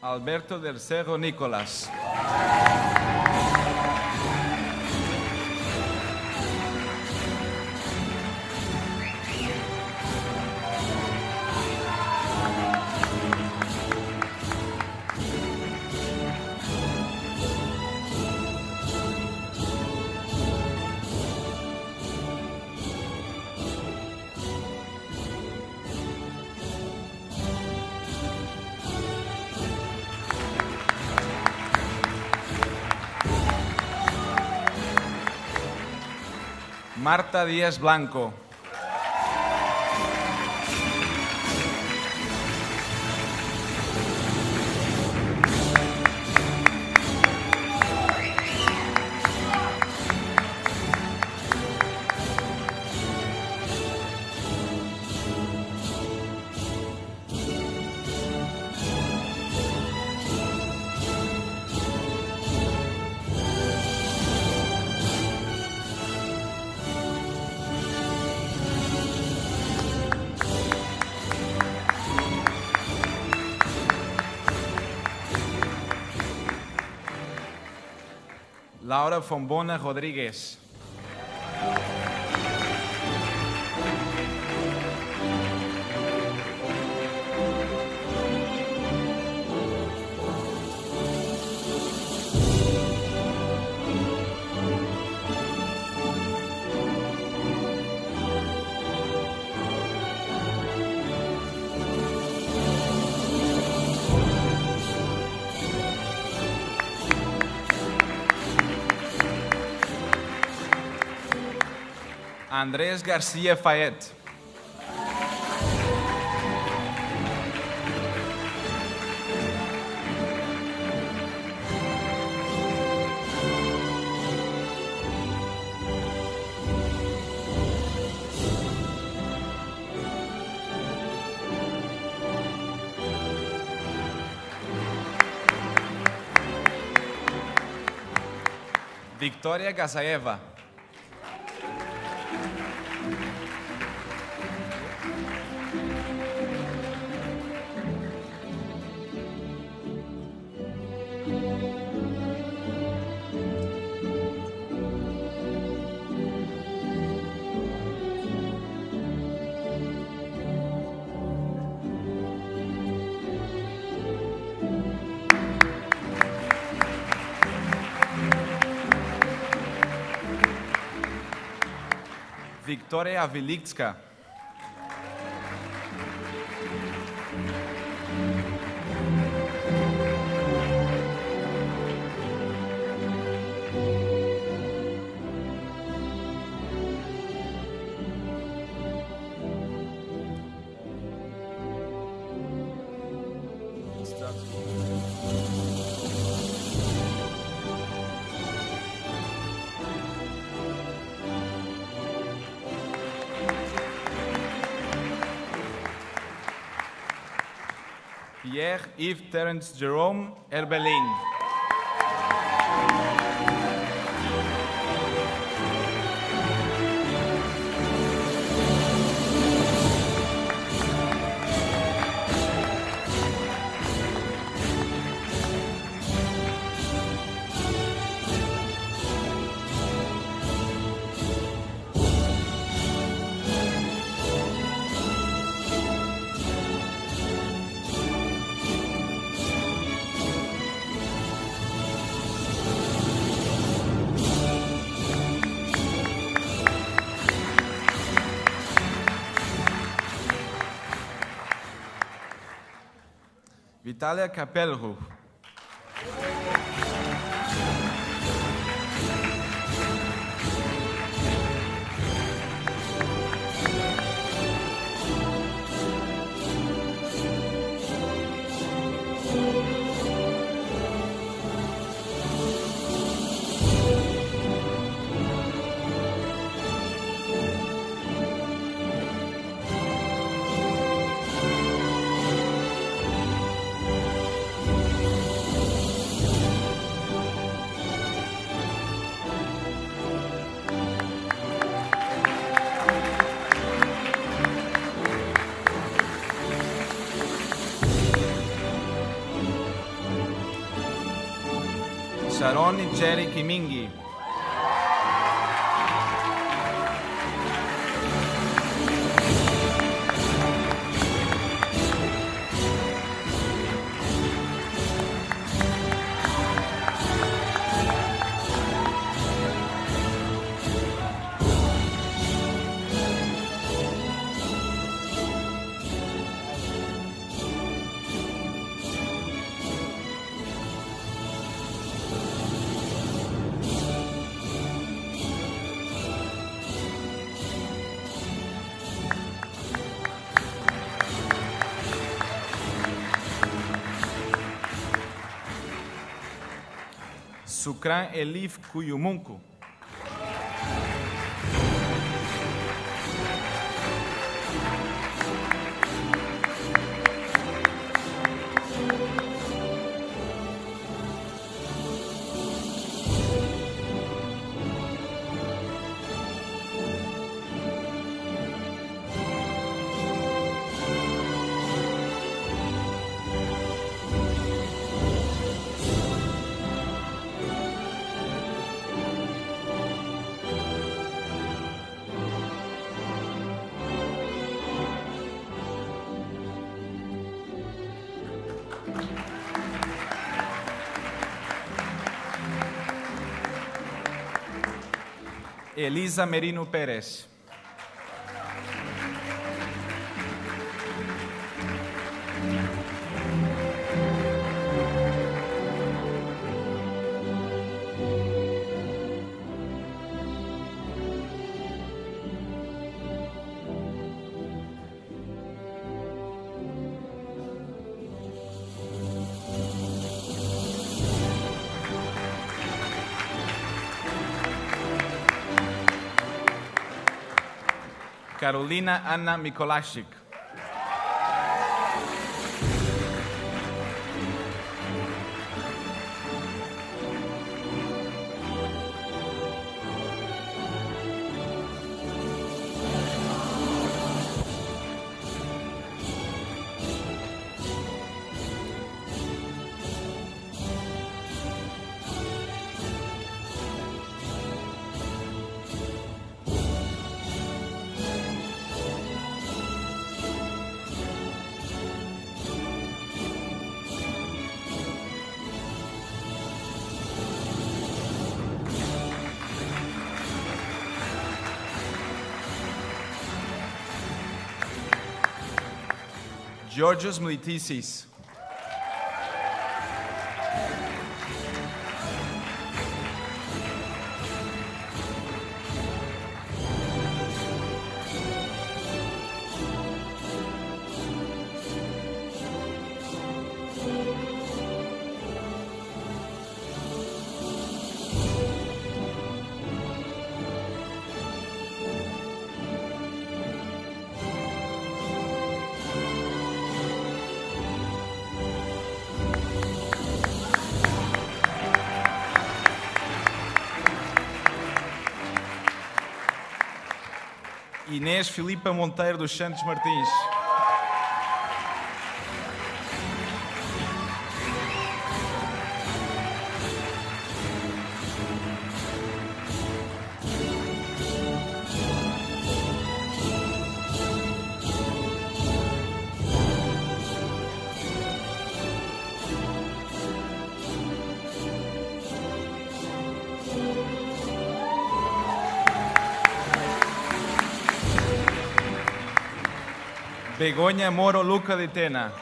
Alberto del Cerro Nicolás. Marta Díaz Blanco. Laura Fombona Rodriguez. Andrés García Fayet. Victoria Gazaeva. Victoria Wilicka. Pierre-Yves Terence Jerome Herbelin. Vitalia Capelro. Sharon Jerry Kimingi. Sukran Elif Kuyumunku. Elisa Merino Perez. Karolina Anna Mikolasik. Georgios Militisis. Inês Filipa Monteiro dos Santos Martins. Begonha Moro Luca de Tena.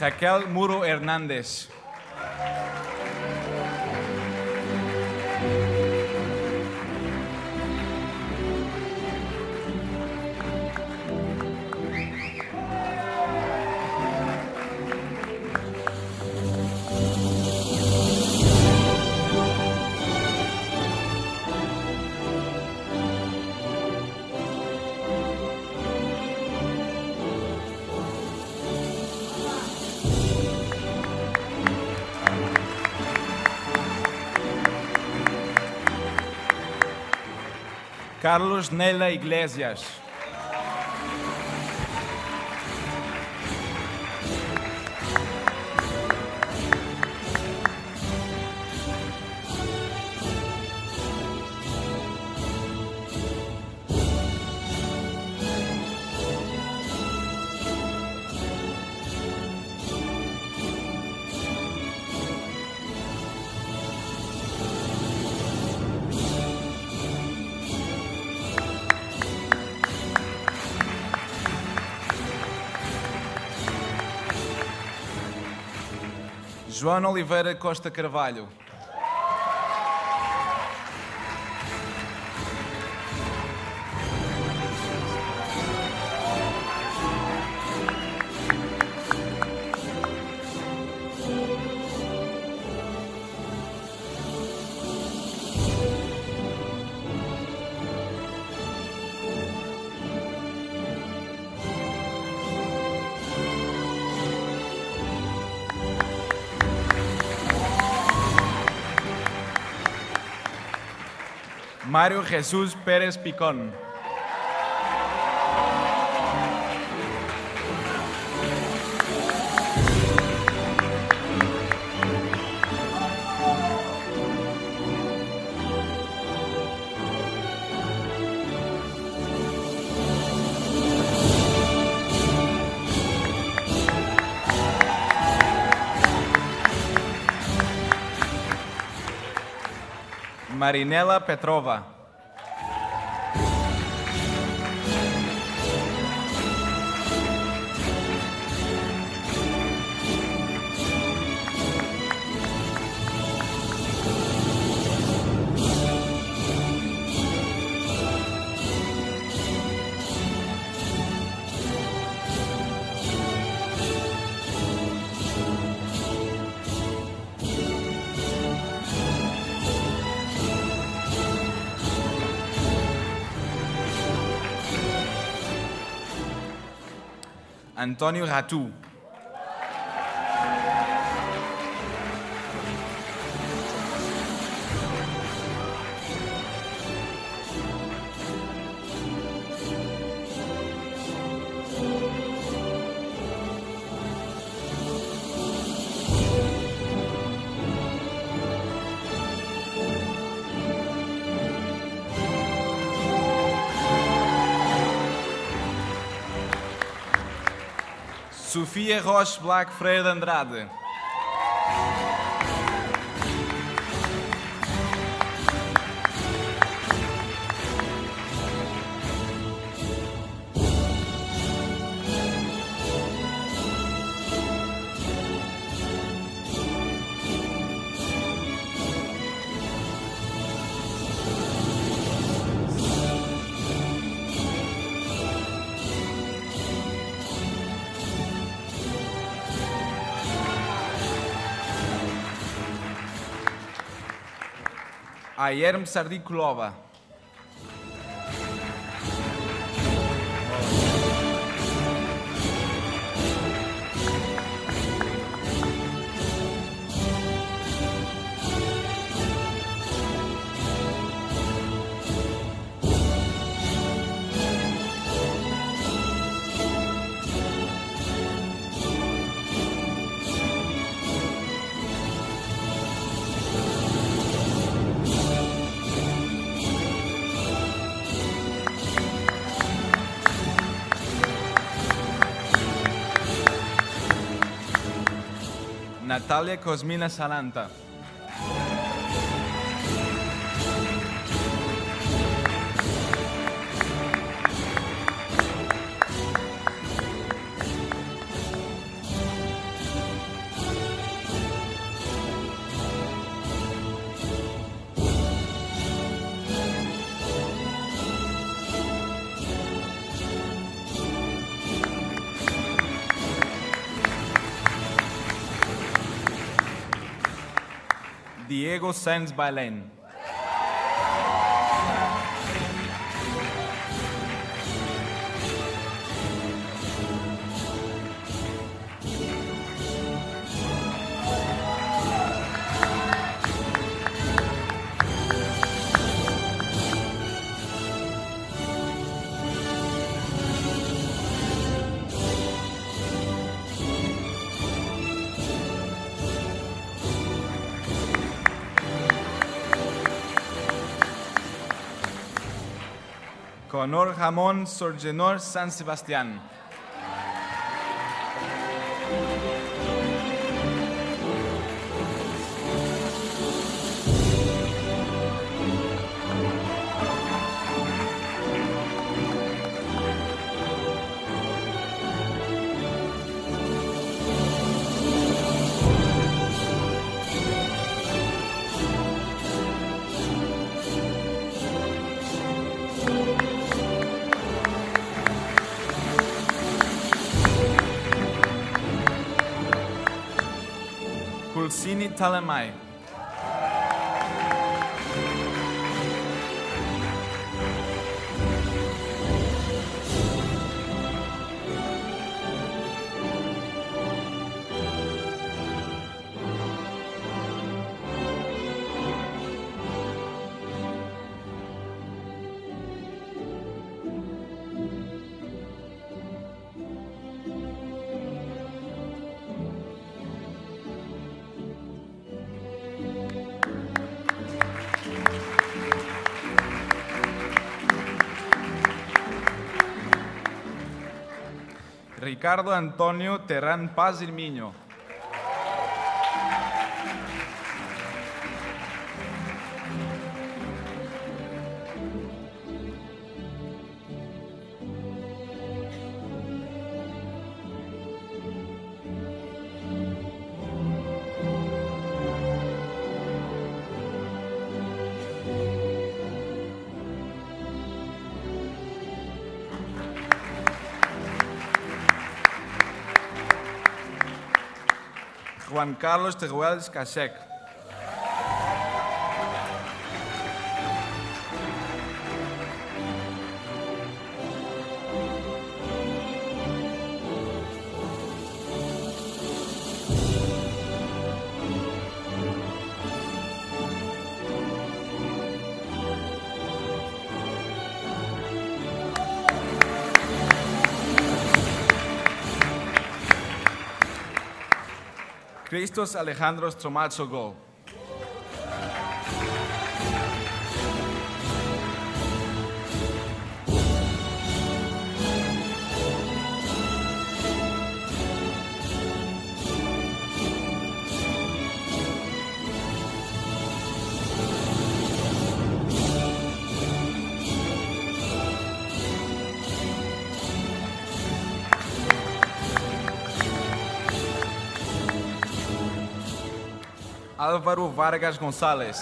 Raquel Muro Hernández. Carlos Nela Iglesias. Joana Oliveira Costa Carvalho. Mario Jesús Pérez Picón. Marinela Petrova. Antonio Ratou. Sofia Roches Black Freire de Andrade. Ayerm Sardikulova. Natalia Cosmina Salanta. Diego Sanz Bailen. Conor Ramón Sorgenor San Sebastián. Pulsini Talamai. Ricardo Antonio Terrán Paz Irmiño. Juan Carlos Teruels Casek. Christos Alejandros Tromazo Go. Álvaro Vargas González.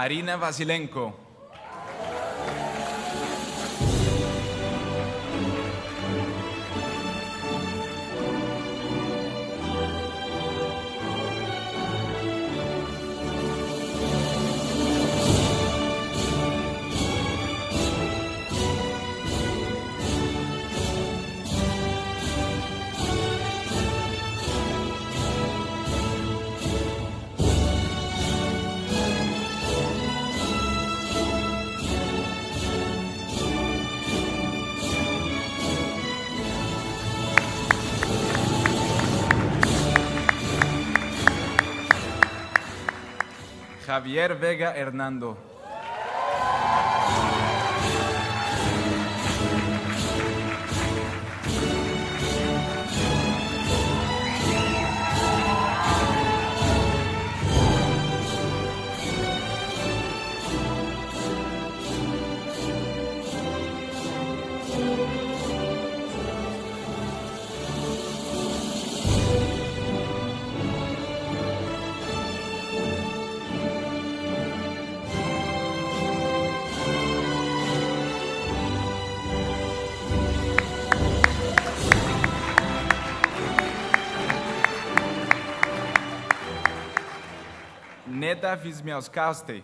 Arina Vasilenko. Javier Vega Hernando. Neda Wismiałkowskiej.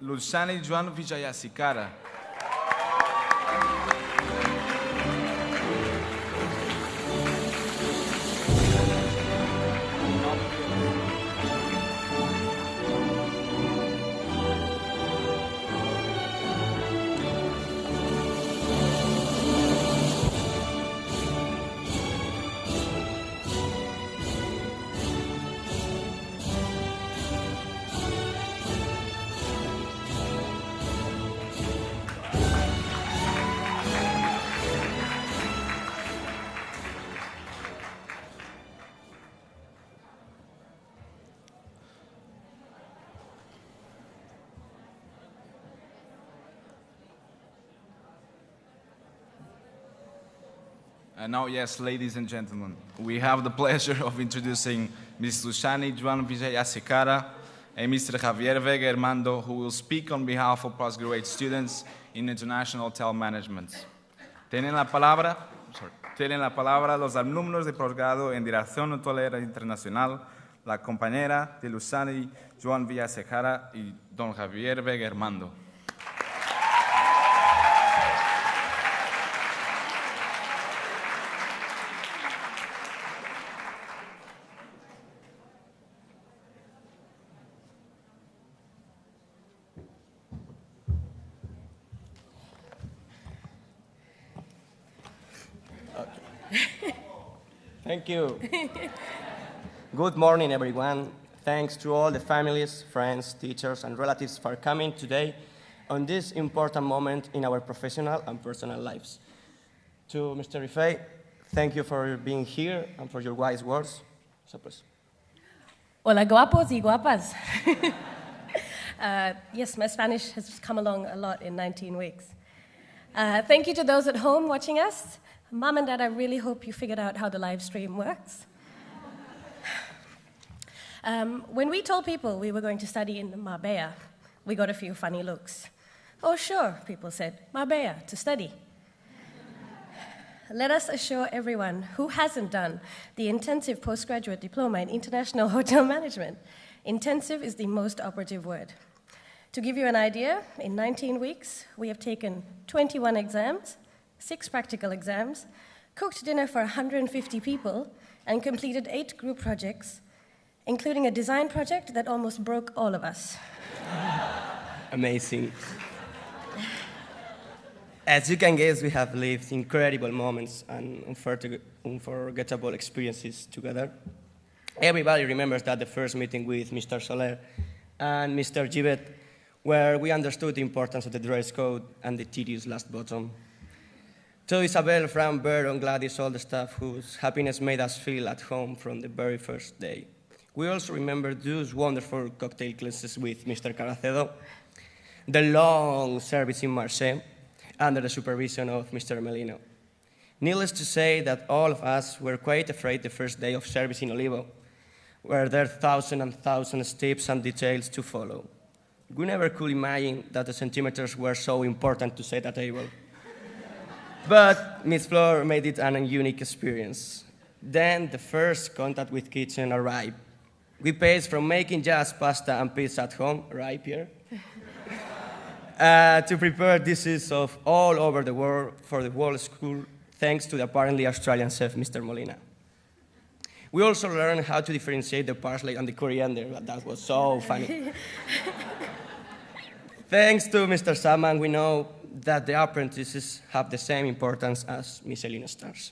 Luciane Joan Vijayasikara. And now, yes, ladies and gentlemen, we have the pleasure of introducing Ms. Luciani Joan Vijaya Secara and Mr. Javier Vega Armando, who will speak on behalf of postgraduate students in international hotel management. Tienen la palabra los alumnos de posgrado en Dirección Hotelera Internacional, la compañera de Luciani Joan Vijaya Secara y don Javier Vega Armando. Thank you. Good morning, everyone. Thanks to all the families, friends, teachers, and relatives for coming today on this important moment in our professional and personal lives. To Mr. Rifai, thank you for being here and for your wise words. So, please. Hola, guapos y guapas. Yes, my Spanish has come along a lot in 19 weeks. Thank you to those at home watching us. Mom and Dad, I really hope you figured out how the live stream works. When we told people we were going to study in Marbella, we got a few funny looks. Oh, sure, people said, Marbella, to study. Let us assure everyone who hasn't done the intensive postgraduate diploma in international hotel management. Intensive is the most operative word. To give you an idea, in 19 weeks, we have taken 21 exams, 6 practical exams, cooked dinner for 150 people, and completed 8 group projects, including a design project that almost broke all of us. Amazing. As you can guess, we have lived incredible moments and unforgettable experiences together. Everybody remembers that the first meeting with Mr. Soler and Mr. Givet, where we understood the importance of the dress code and the tedious last bottom. To Isabel, Fran, Bert, and Gladys, all the staff whose happiness made us feel at home from the very first day. We also remember those wonderful cocktail classes with Mr. Caracedo, the long service in Marseille, under the supervision of Mr. Melino. Needless to say that all of us were quite afraid the first day of service in Olivo, where there are thousands and thousands of steps and details to follow. We never could imagine that the centimeters were so important to set a table. But Miss Flor made it an unique experience. Then the first contact with kitchen arrived. We paced from making just pasta and pizza at home, right, Pierre? To prepare dishes of all over the world for the whole school, thanks to the apparently Australian chef, Mr. Molina. We also learned how to differentiate the parsley and the coriander. That was so funny. Thanks to Mr. Salman, we know that the apprentices have the same importance as Michelin stars.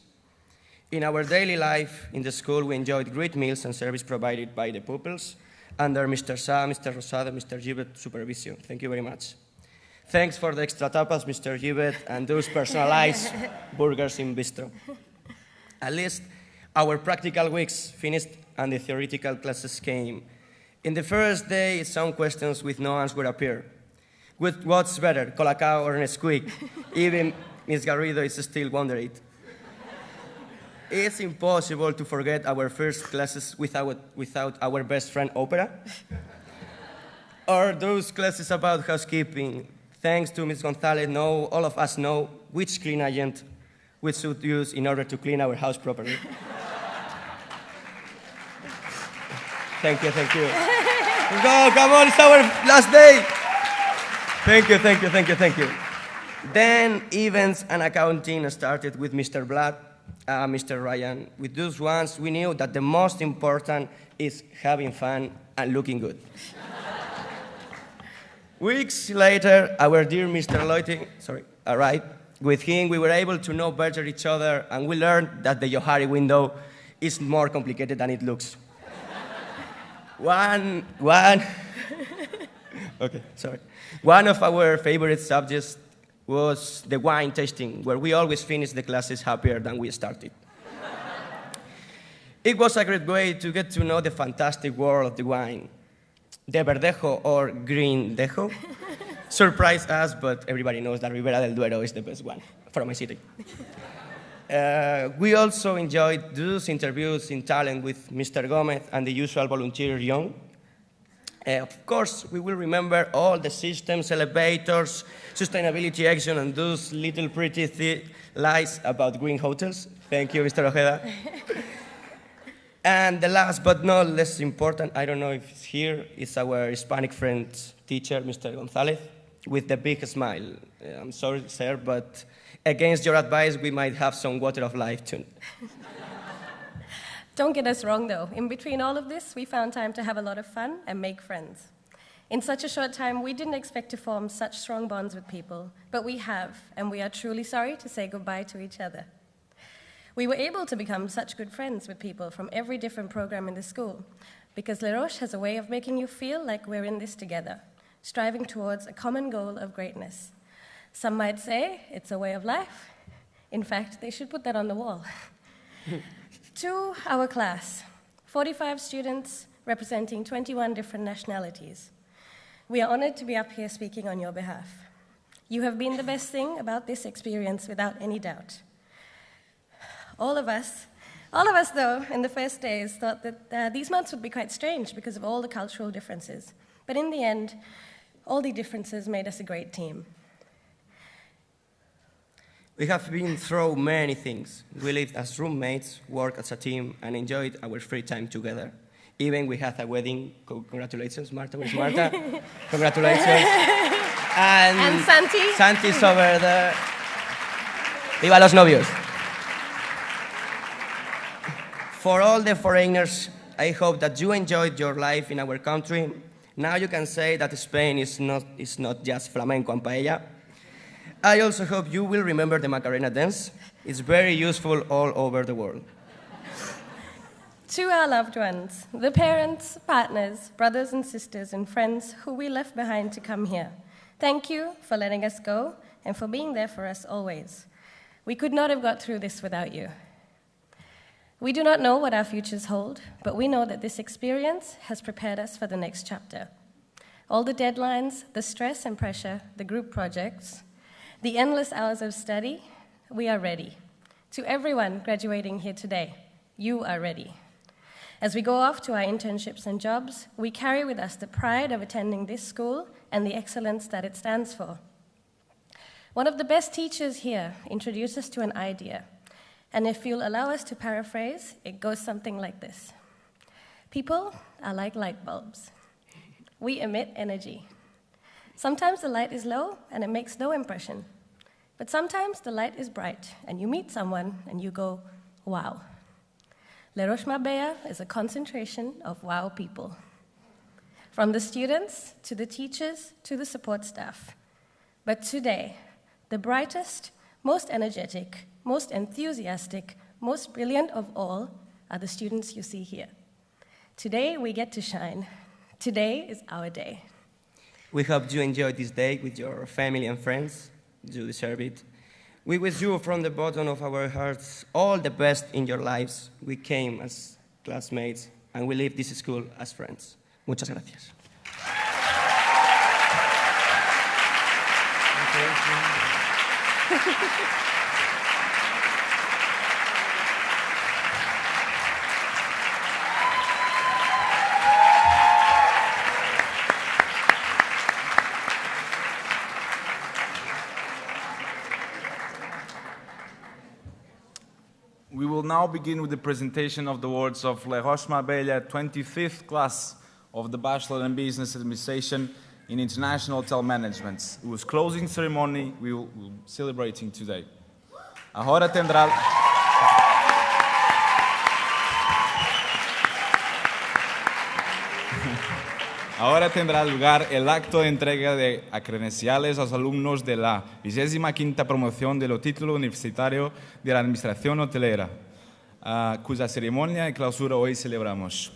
In our daily life in the school, we enjoyed great meals and service provided by the pupils under Mr. Sa, Mr. Rosado, Mr. Givet supervision. Thank you very much. Thanks for the extra tapas, Mr. Givet, and those personalized burgers in bistro. At least our practical weeks finished and the theoretical classes came. In the first day, some questions with no answer appeared. What's better, Colacao or Nesquik? Even Ms. Garrido is still wondering. It's impossible to forget our first classes without our best friend opera. Or those classes about housekeeping. Thanks to Ms. Gonzalez, all of us know which clean agent we should use in order to clean our house properly. Thank you. Go, come on, it's our last day. Thank you. Then events and accounting started with Mr. Blatt, Mr. Ryan. With those ones, we knew that the most important is having fun and looking good. Weeks later, our dear Mr. Loiting, arrived. With him, we were able to know better each other, and we learned that the Johari window is more complicated than it looks. One of our favorite subjects was the wine tasting, where we always finished the classes happier than we started. It was a great way to get to know the fantastic world of the wine. The Verdejo, or Green Dejo, surprised us, but everybody knows that Ribera del Duero is the best one from my city. We also enjoyed those interviews in talent with Mr. Gomez and the usual volunteer Young. Of course, we will remember all the systems, elevators, sustainability action, and those little pretty lies about green hotels. Thank you, Mr. Ojeda. And the last but not less important, I don't know if it's here, is our Hispanic friend teacher, Mr. Gonzalez, with the big smile. I'm sorry, sir, but against your advice, we might have some water of life too. Don't get us wrong, though. In between all of this, we found time to have a lot of fun and make friends. In such a short time, we didn't expect to form such strong bonds with people, but we have, and we are truly sorry to say goodbye to each other. We were able to become such good friends with people from every different program in the school, because Les Roches has a way of making you feel like we're in this together, striving towards a common goal of greatness. Some might say it's a way of life. In fact, they should put that on the wall. To our class, 45 students representing 21 different nationalities. We are honored to be up here speaking on your behalf. You have been the best thing about this experience without any doubt. All of us though, in the first days thought that these months would be quite strange because of all the cultural differences. But in the end, all the differences made us a great team. We have been through many things. We lived as roommates, worked as a team, and enjoyed our free time together. Even we had a wedding. Congratulations, Marta. Where's Marta? Congratulations. And Santi. Santi's over there. Viva los novios. For all the foreigners, I hope that you enjoyed your life in our country. Now you can say that Spain is not just flamenco and paella. I also hope you will remember the Macarena dance. It's very useful all over the world. To our loved ones, the parents, partners, brothers and sisters and friends who we left behind to come here, thank you for letting us go and for being there for us always. We could not have got through this without you. We do not know what our futures hold, but we know that this experience has prepared us for the next chapter. All the deadlines, the stress and pressure, the group projects, the endless hours of study, we are ready. To everyone graduating here today, you are ready. As we go off to our internships and jobs, we carry with us the pride of attending this school and the excellence that it stands for. One of the best teachers here introduced us to an idea, and if you'll allow us to paraphrase, it goes something like this. People are like light bulbs. We emit energy. Sometimes the light is low and it makes no impression. But sometimes the light is bright and you meet someone and you go, wow. Roches Marbella is a concentration of wow people. From the students to the teachers to the support staff. But today, the brightest, most energetic, most enthusiastic, most brilliant of all are the students you see here. Today we get to shine. Today is our day. We hope you enjoyed this day with your family and friends. You deserve it. We wish you from the bottom of our hearts all the best in your lives. We came as classmates and we leave this school as friends. Muchas gracias. We will now begin with the presentation of the awards of Roches Marbella 25th class of the Bachelor in Business Administration in International Hotel Management, whose closing ceremony we will be celebrating today. Ahora tendrá lugar el acto de entrega de credenciales a los alumnos de la 25ª promoción de los títulos universitarios de la Administración Hotelera, cuya ceremonia de clausura hoy celebramos.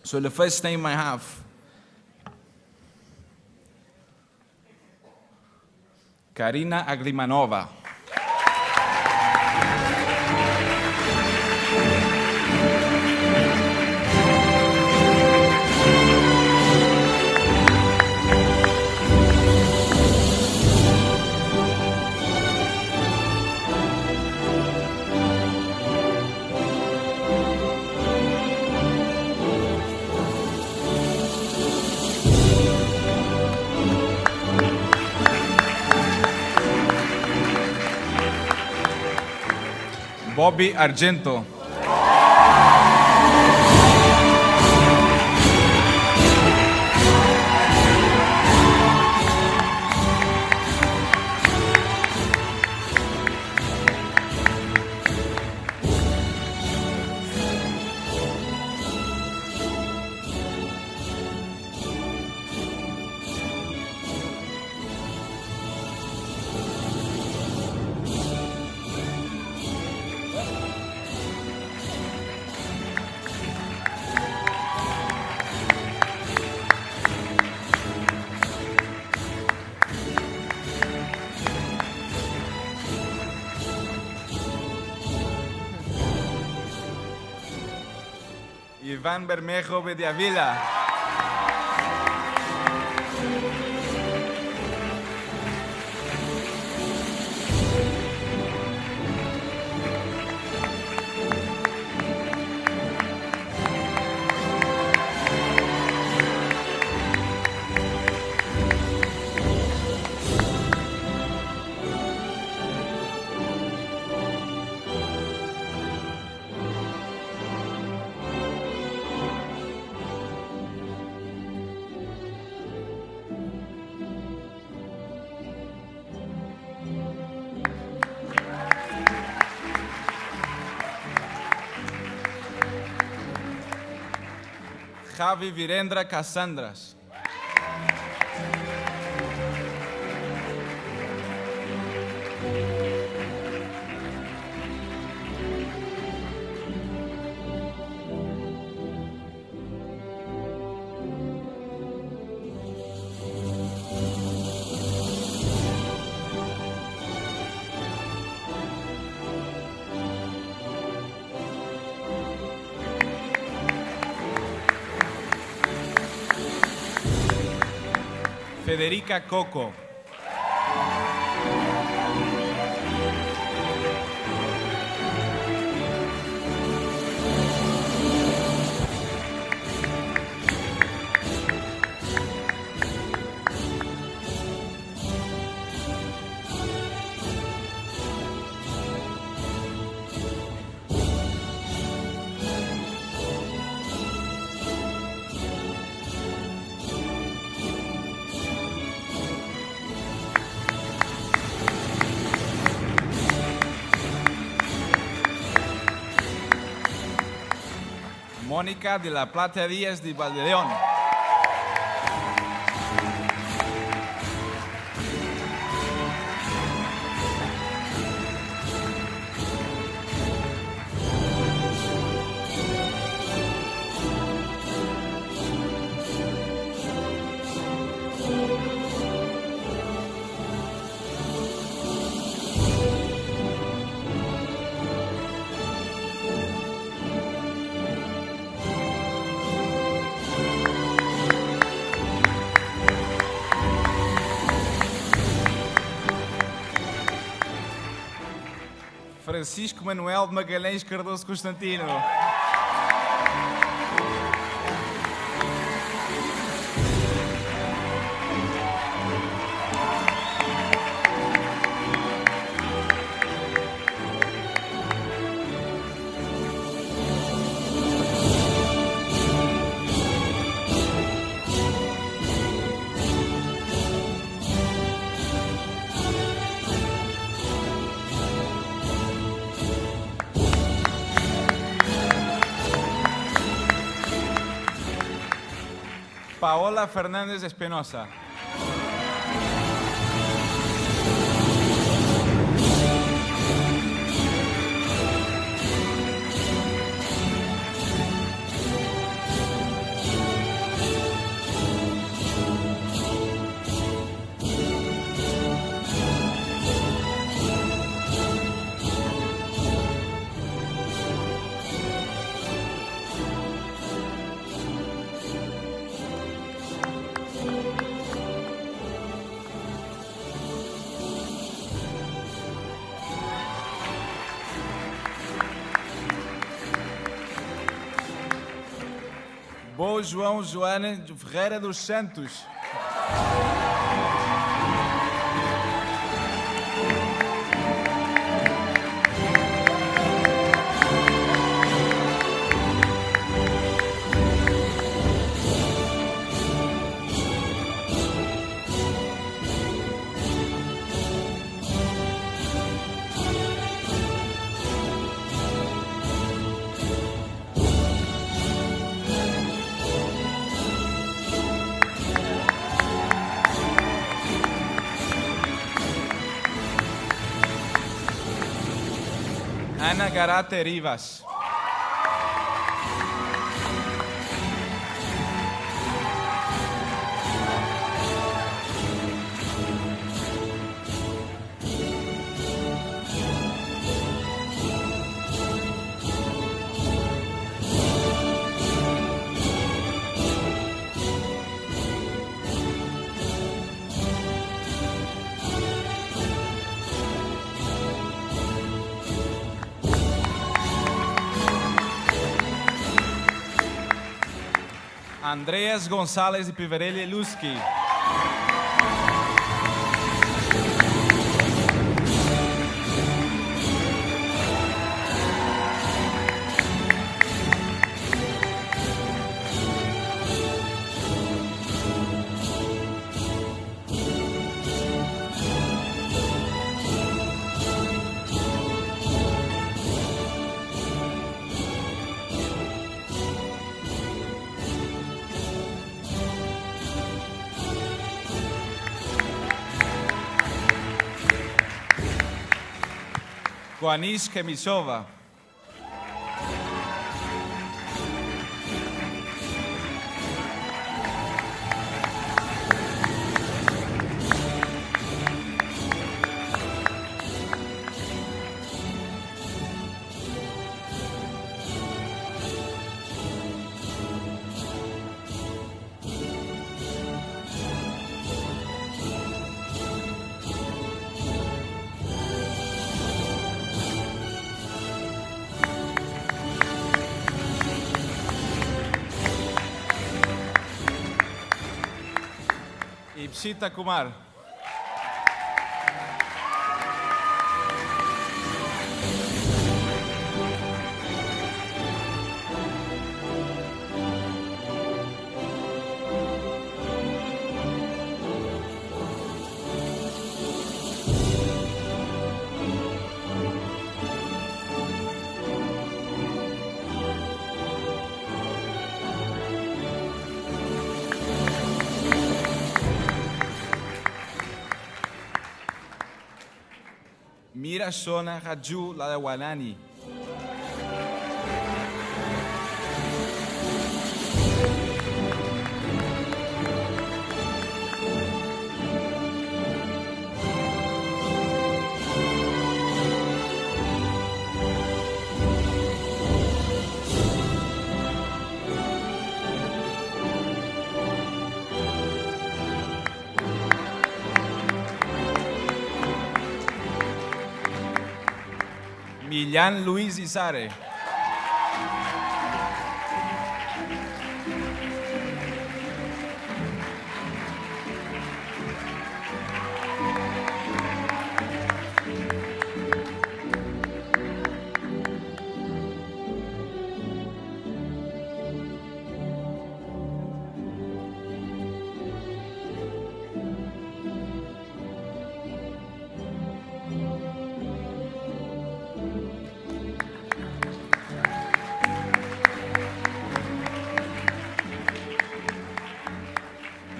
So the first name I have, Karina Aglimanova. Bobby Argento. Iván Bermejo Bediavila. Javi Virendra Cassandras. Federica Coco. Mónica de la Plata Díaz de Valdeón. Francisco Manuel de Magalhães Cardoso Constantino. Paola Fernández Espinosa. Bo João Joana Ferreira dos Santos. Ana Garate Rivas. Andreas González de Piverelli Luski. Juanish Kemisova. Ipsita Kumar. Mira Shona Raju Ladawanani. Millán Luis Izare.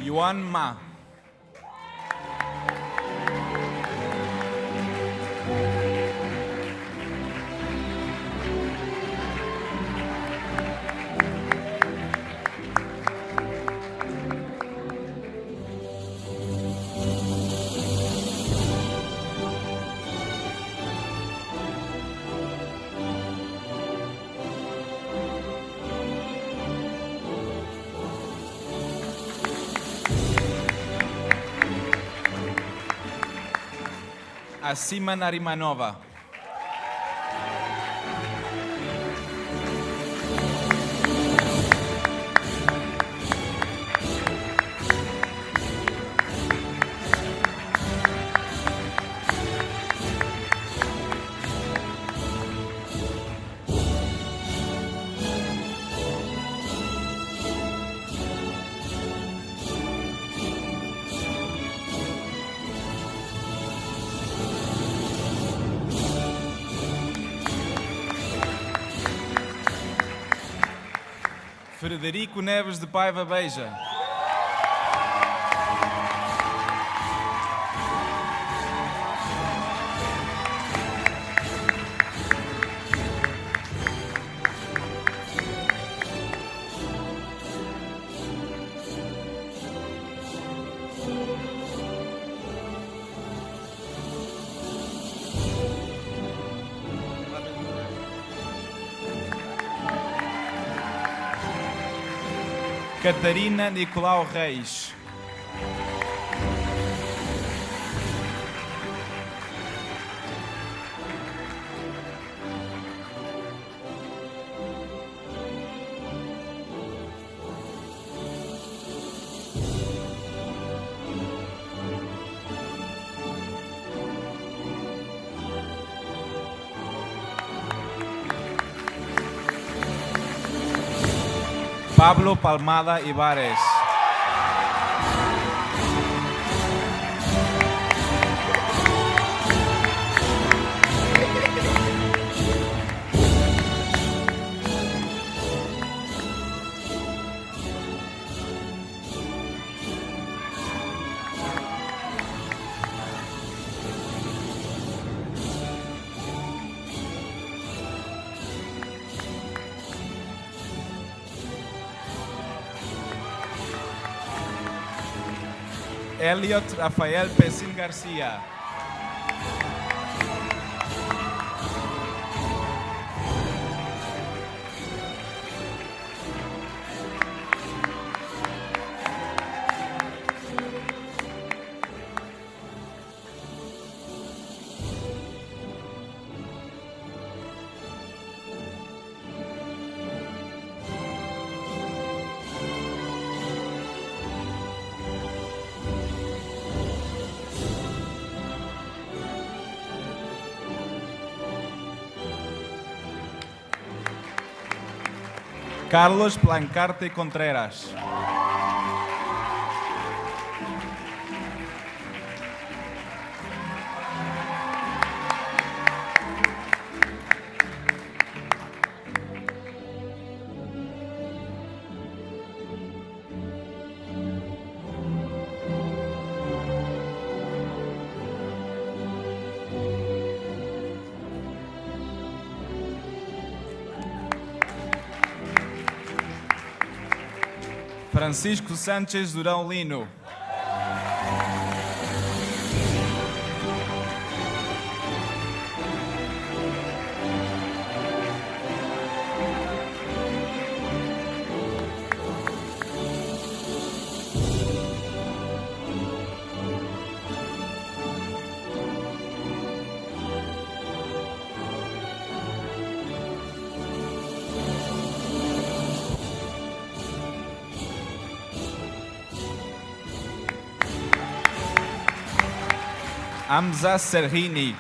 Yuan Ma. Asima Narimanova. Frederico Neves de Paiva Beja. Catarina Nicolau Reis. Pablo Palmada Ibares. Elliot Rafael Pesín García. Carlos Blancarte Contreras. Francisco Sánchez Durão Lino. Hamza Serhini.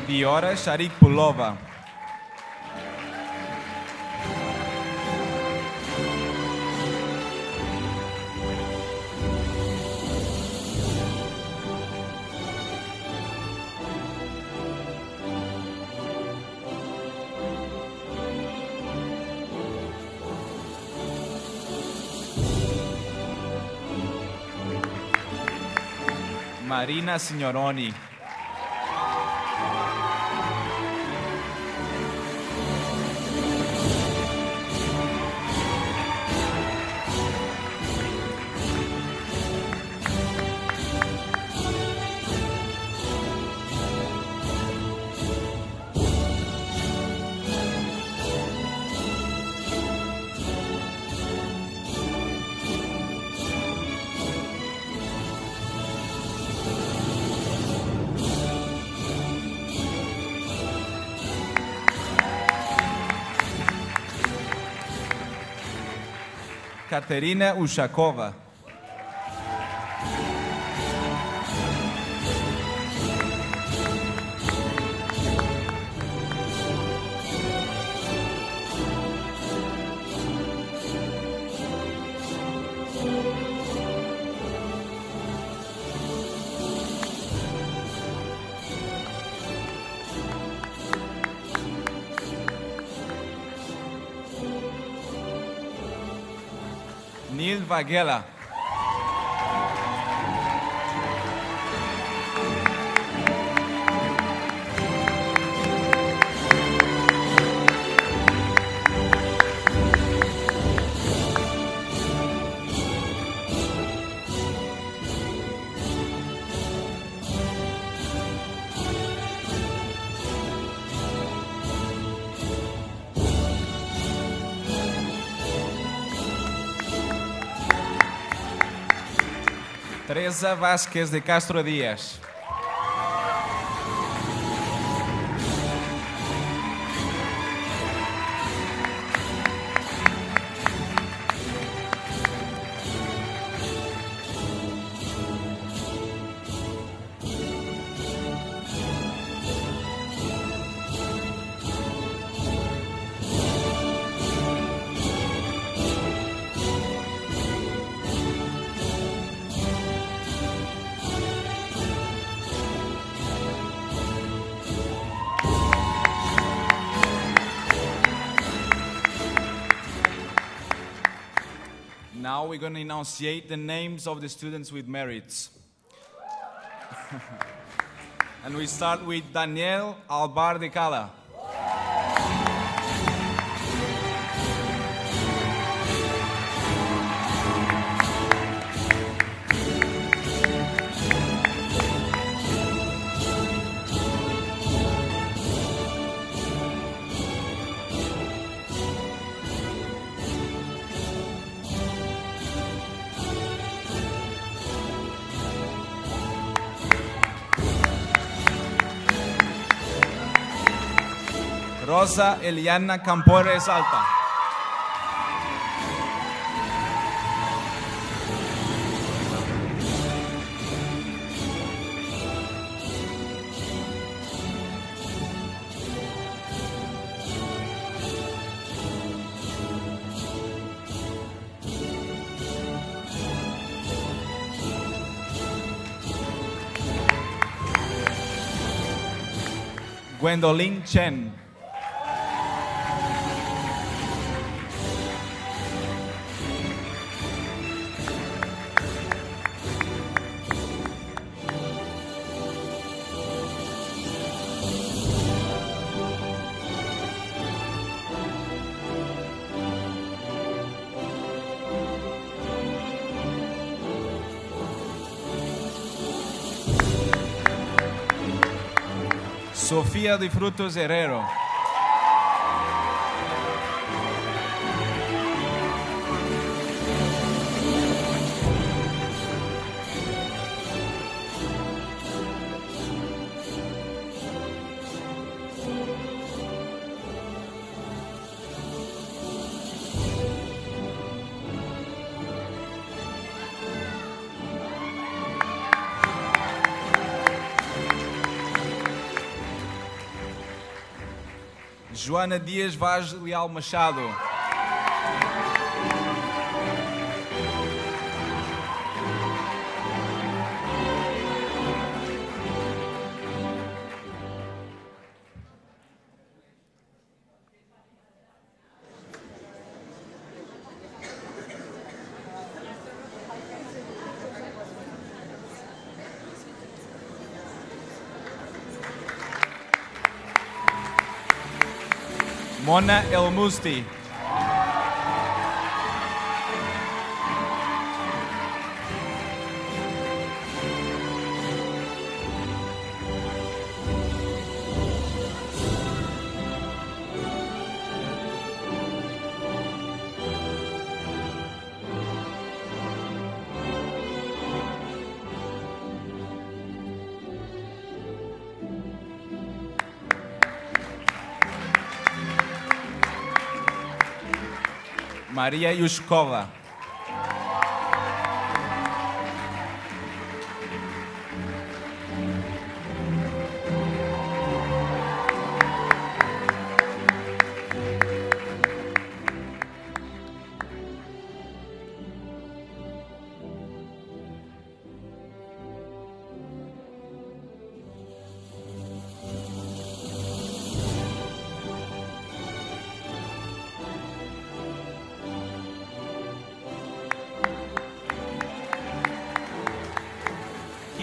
Diora Sharik Pulova. Marina Signoroni. Katerina Ushakova. Daniel Vagela. Teresa Vázquez de Castro Díaz. Now we're going to enunciate the names of the students with merits. And we start with Daniel Albar de Cala. Rosa Eliana Campores Alta. Gwendolyn Chen. Sofía de Frutos Herrero. Joana Dias Vaz Leal Machado. Mona El Musti. Maria Yushkova.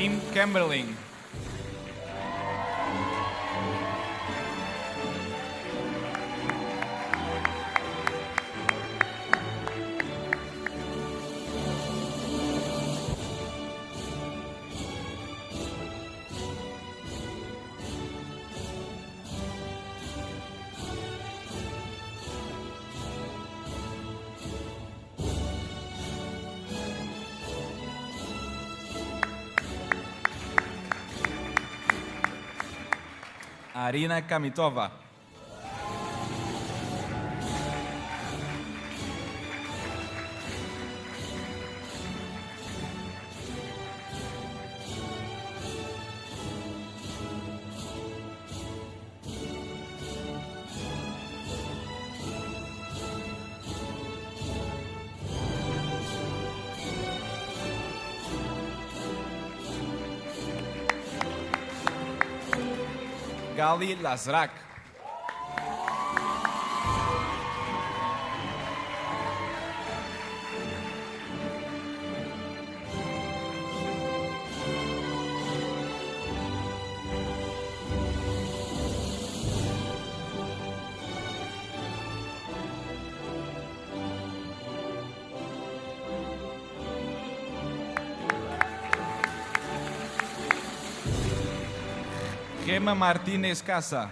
Kim Kemberling. Arina Kamitova. Gali Lazrak. Gemma Martínez Casa.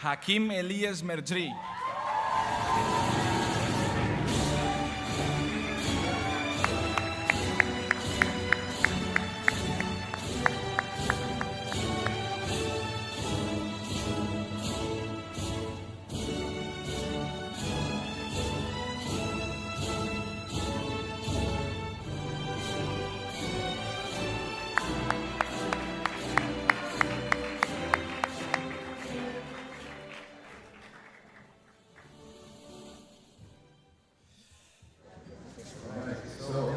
Hakim Elias Merdri.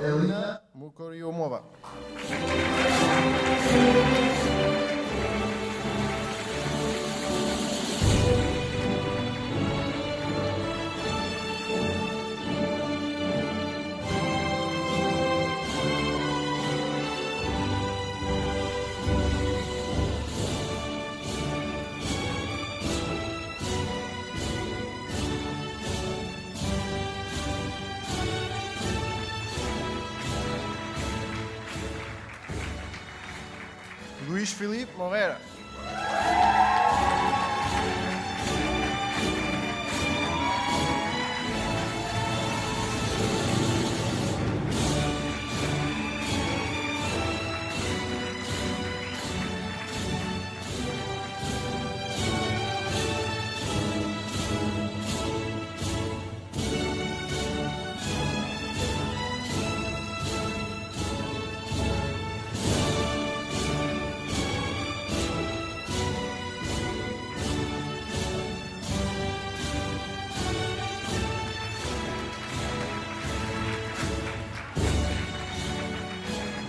Elina Mukoriomova. Luís Filipe Moreira.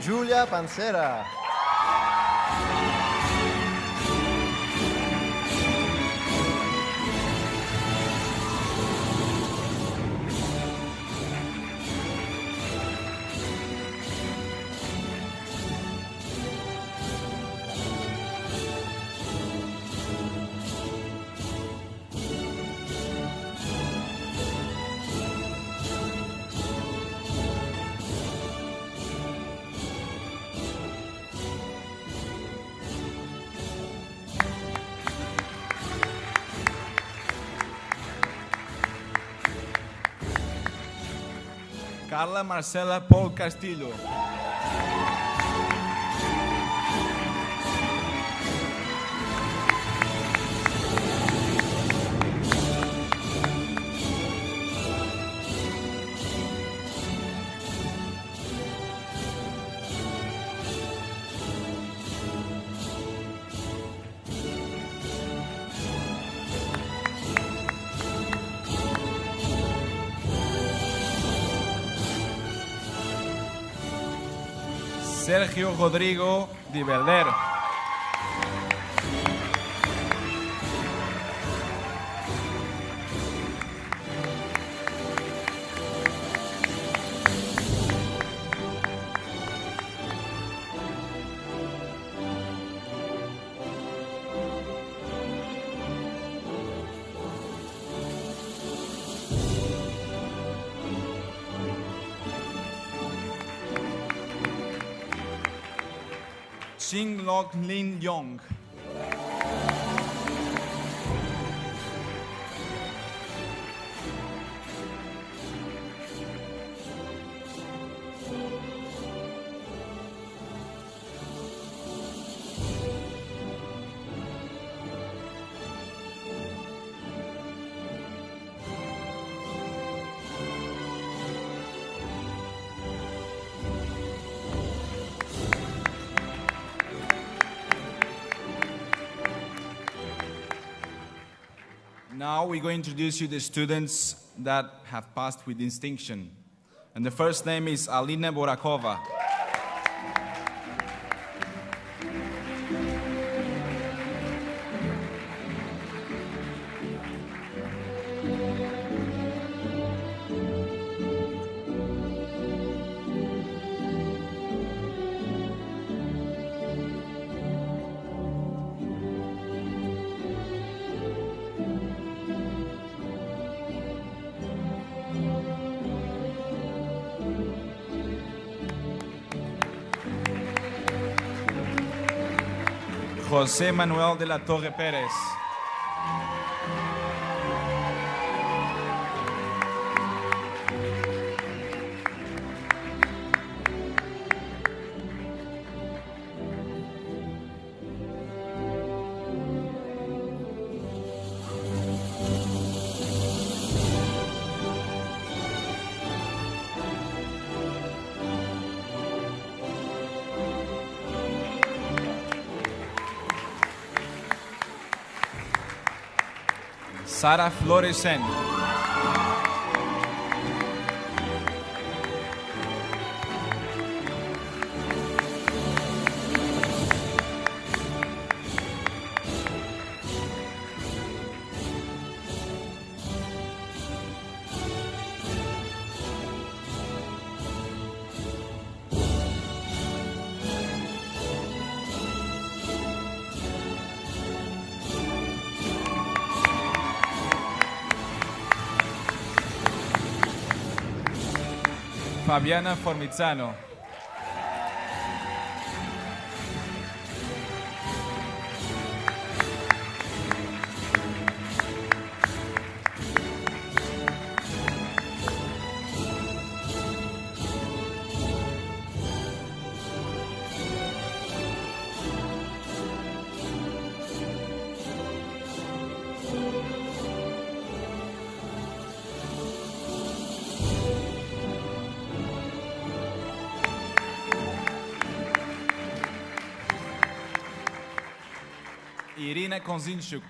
Giulia Pancera. Carla Marcela Paul Castillo. Sergio Rodrigo Di Belder. Ching Lok Lin Yong. Now we're going to introduce you the students that have passed with distinction. And the first name is Alina Borakova. José Manuel de la Torre Pérez. Sara Floresen. Fabiana Formizzano. Irina Konzinchuk.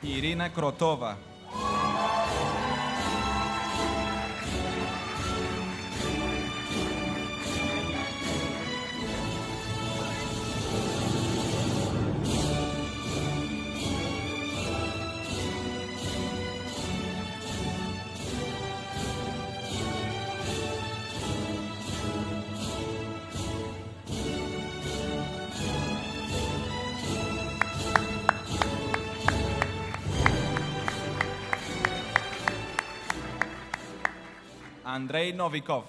Irina Krotova. Andrei Novikov.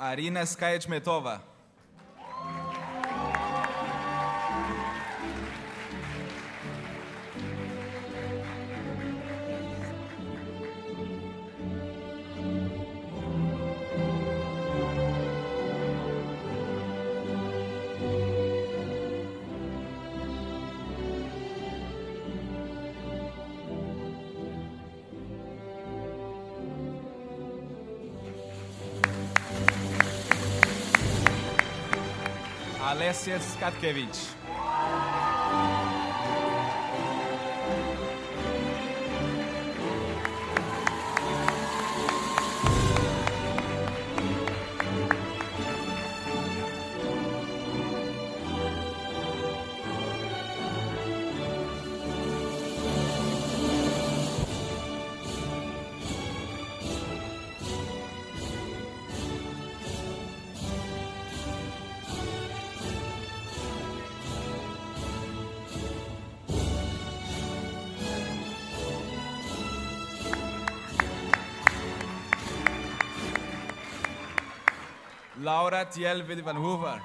Arina Skayechmetova. Alessia Skatkevich. Laura Tjelvid van Hoover.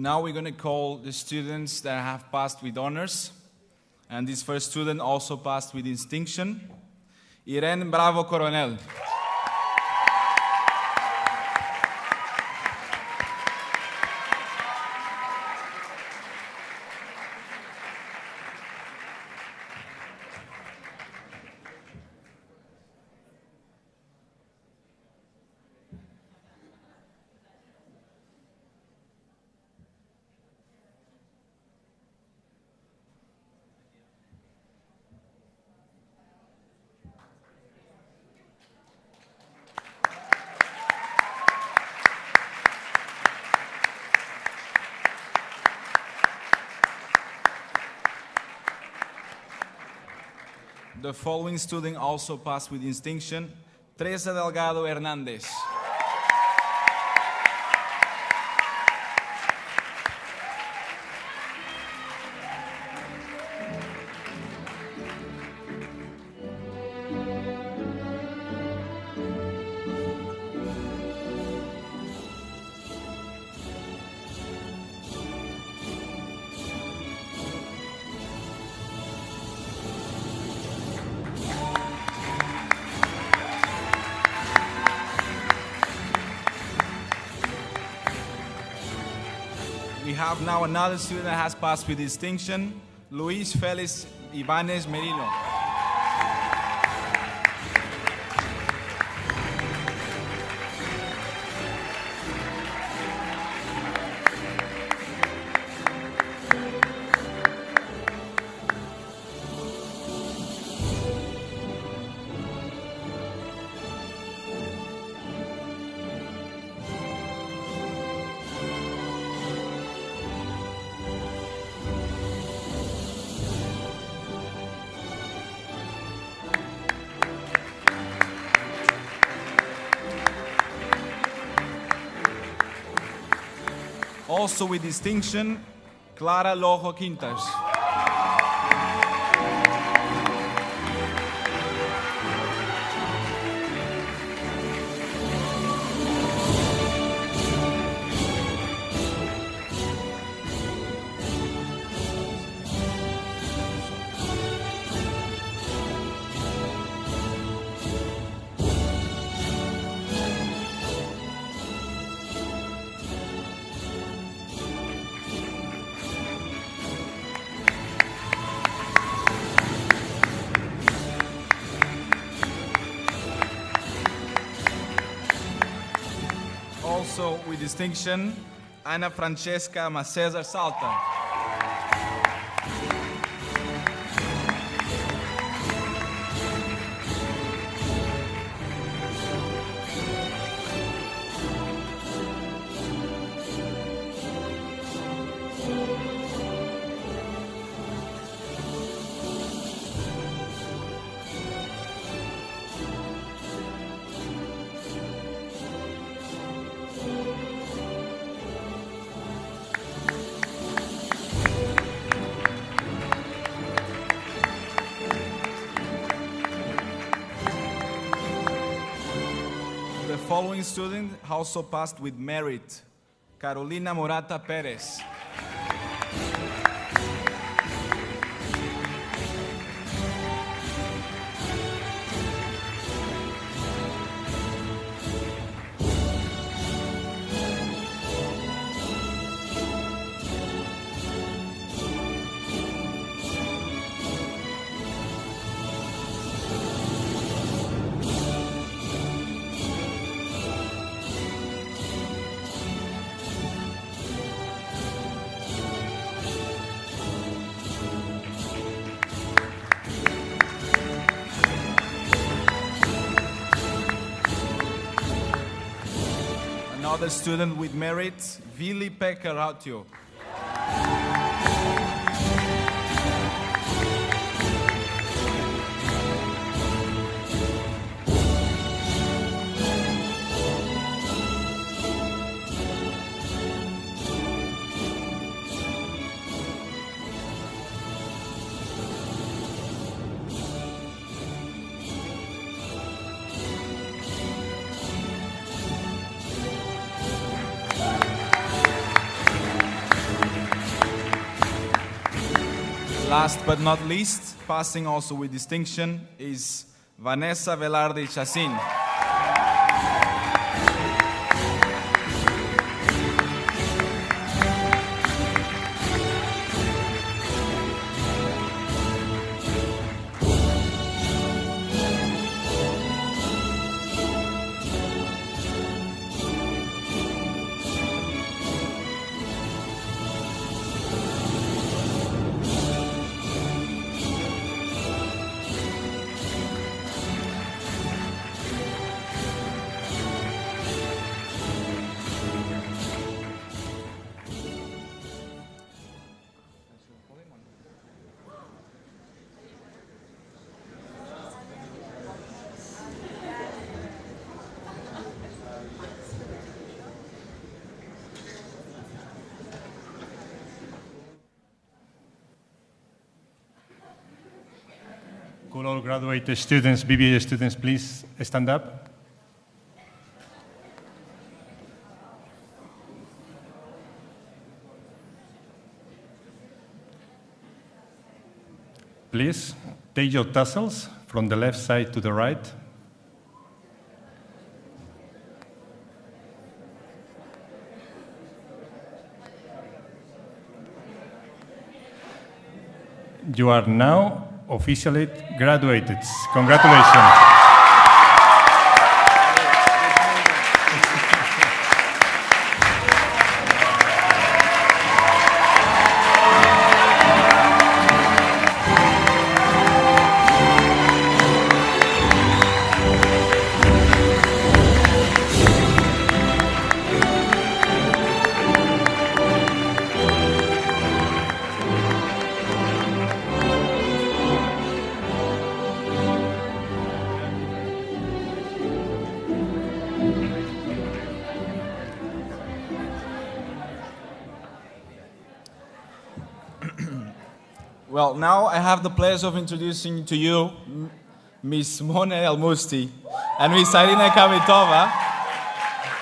Now we're going to call the students that have passed with honors. And this first student also passed with distinction. Irene Bravo Coronel. The following student also passed with distinction, Teresa Delgado Hernandez. We have now another student that has passed with distinction, Luis Félix Ibanez Merino. Also with distinction, Clara Lojo Quintas. Also with distinction, Ana Francesca Macesar Salta. The following student also passed with merit, Carolina Morata Perez. Another student with merit, Vili Pekka Rautio. Last but not least, passing also with distinction, is Vanessa Velarde Chacin. Could all graduate students, BBA students, please stand up? Please take your tassels from the left side to the right. You are now officially graduated. Congratulations. Well, now I have the pleasure of introducing to you Miss Mone El-Musti and Miss Irina Kamitova,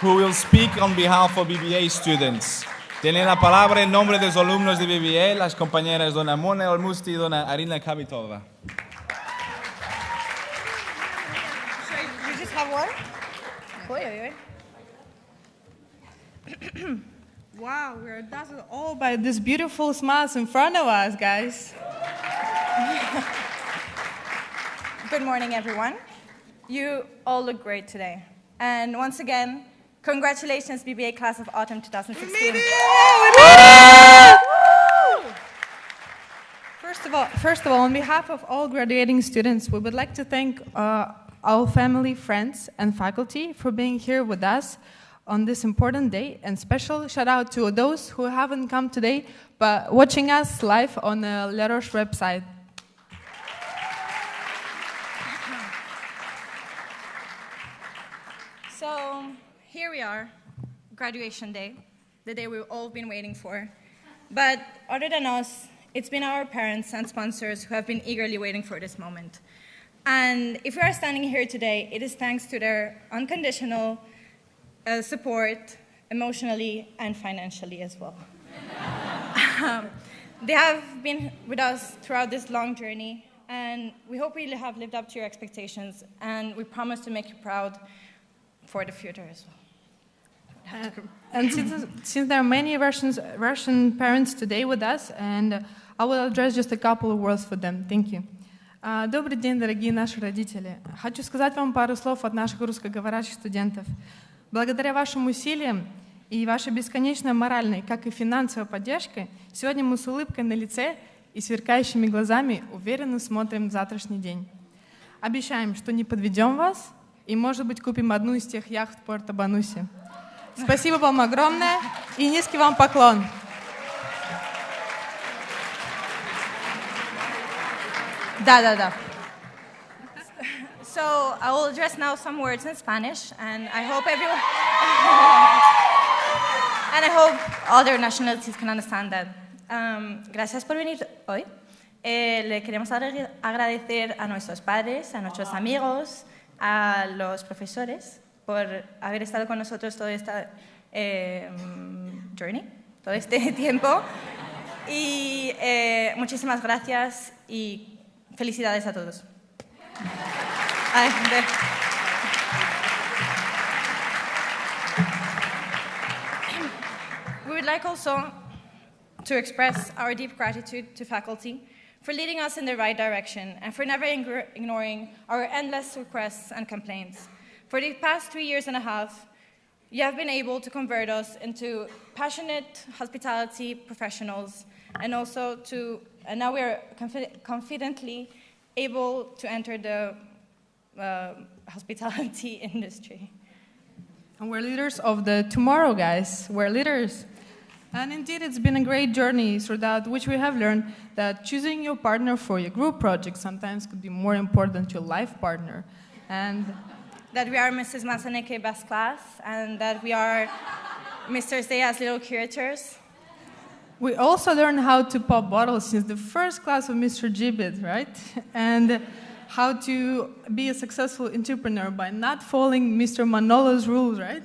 who will speak on behalf of BBA students. Tienen la palabra en nombre de los alumnos de BBA, las compañeras Dona Mone El-Musti y Dona Irina Kamitova. You just have one? Wow, we're dazzled all by these beautiful smiles in front of us, guys. Good morning, everyone. You all look great today. And once again, Congratulations, BBA class of autumn 2016. First of all, on behalf of all graduating students, we would like to thank our family, friends, and faculty for being here with us on this important day. And special shout out to those who haven't come today, but watching us live on the Le Roche website. So here we are, graduation day, the day we've all been waiting for. But other than us, it's been our parents and sponsors who have been eagerly waiting for this moment. And if we are standing here today, it is thanks to their unconditional support, emotionally and financially as well. They have been with us throughout this long journey, and we hope we have lived up to your expectations, and we promise to make you proud for the future as well. And since there are many Russian parents today with us, and I will address just a couple of words for them. Thank you. Добрый день, дорогие наши родители. Хочу сказать вам пару слов от наших русскоговорящих студентов. Благодаря вашим усилиям и вашей бесконечной моральной, как и финансовой поддержке, сегодня мы с улыбкой на лице и сверкающими глазами уверенно смотрим в завтрашний день. Обещаем, что не подведем вас и, может быть, купим одну из тех яхт в Порто-Банусе. Спасибо вам огромное и низкий вам поклон. Da. So I will address now some words in Spanish, and I hope everyone, and I hope other nationalities can understand that. Gracias por venir hoy. Le queremos agradecer a nuestros padres, a nuestros amigos, a los profesores por haber estado con nosotros todo esta journey, todo este tiempo. Y muchísimas gracias y felicidades a todos. We would like also to express our deep gratitude to faculty for leading us in the right direction and for never ignoring our endless requests and complaints. For the past 3 years and a half, you have been able to convert us into passionate hospitality professionals, and now we are confidently able to enter the hospitality industry. And we're leaders of the tomorrow, guys. We're leaders. And indeed, it's been a great journey throughout which we have learned that choosing your partner for your group project sometimes could be more important to your life partner. And that we are Mrs. Mazaneke best class, and that we are Mr. Zea's little curators. We also learned how to pop bottles since the first class of Mr. Gibbet, right? And how to be a successful entrepreneur by not following Mr. Manolo's rules, right?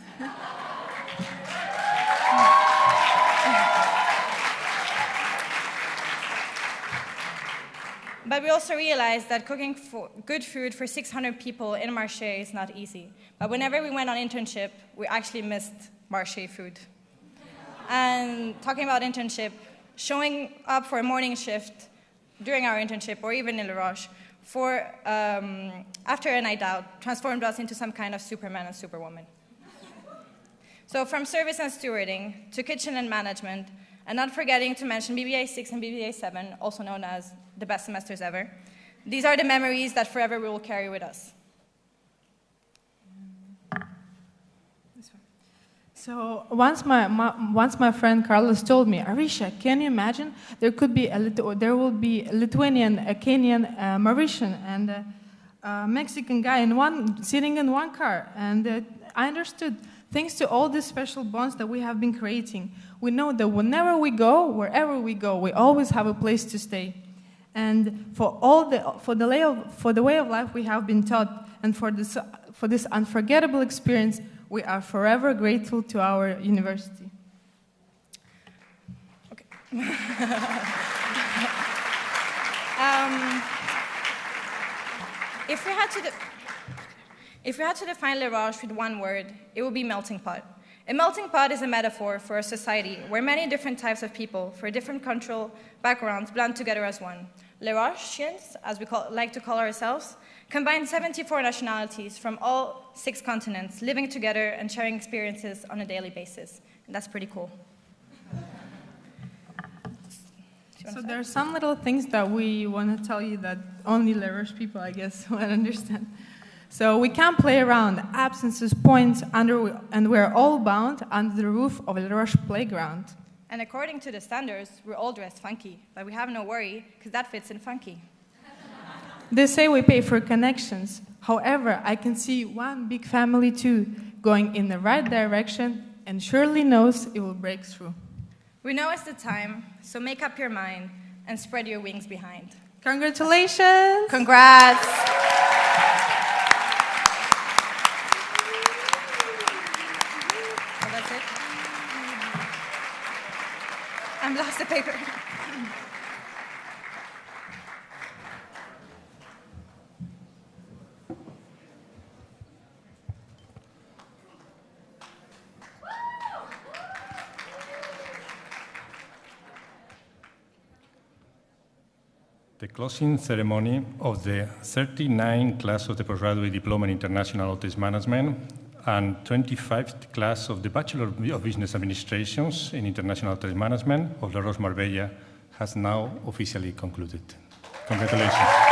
But we also realized that cooking good food for 600 people in Marché is not easy. But whenever we went on internship, we actually missed Marché food. And talking about internship, showing up for a morning shift during our internship, or even in Le Roche, after a night out, transformed us into some kind of Superman and Superwoman. So from service and stewarding to kitchen and management, and not forgetting to mention BBA 6 and BBA 7, also known as the best semesters ever, these are the memories that forever we will carry with us. So once my friend Carlos told me, Arisha, can you imagine there will be a Lithuanian, a Kenyan, a Mauritian, and a Mexican guy sitting in one car, and I understood. Thanks to all these special bonds that we have been creating, we know that whenever we go, wherever we go, we always have a place to stay. And for the way of life we have been taught, and for this unforgettable experience, we are forever grateful to our university. Okay. If we had to define Le Roche with one word, it would be melting pot. A melting pot is a metaphor for a society where many different types of people, for different cultural backgrounds, blend together as one. Le Rochians, as we like to call ourselves, combined 74 nationalities from all 6 continents living together and sharing experiences on a daily basis. And that's pretty cool. So there are some little things that we want to tell you that only Les Roches people, I guess, will understand. So we can't play around. Absences, points, and we're all bound under the roof of a Les Roches playground. And according to the standards, we're all dressed funky, but we have no worry, because that fits in funky. They say we pay for connections. However, I can see one big family too, going in the right direction, and surely knows it will break through. We know it's the time, so make up your mind and spread your wings behind. Congratulations! Congrats! That's it? I've lost the paper. The closing ceremony of the 39th class of the Postgraduate Diploma in International Hotels Management and 25th class of the Bachelor of Business Administrations in International Hotels Management of Roches Marbella has now officially concluded. Congratulations.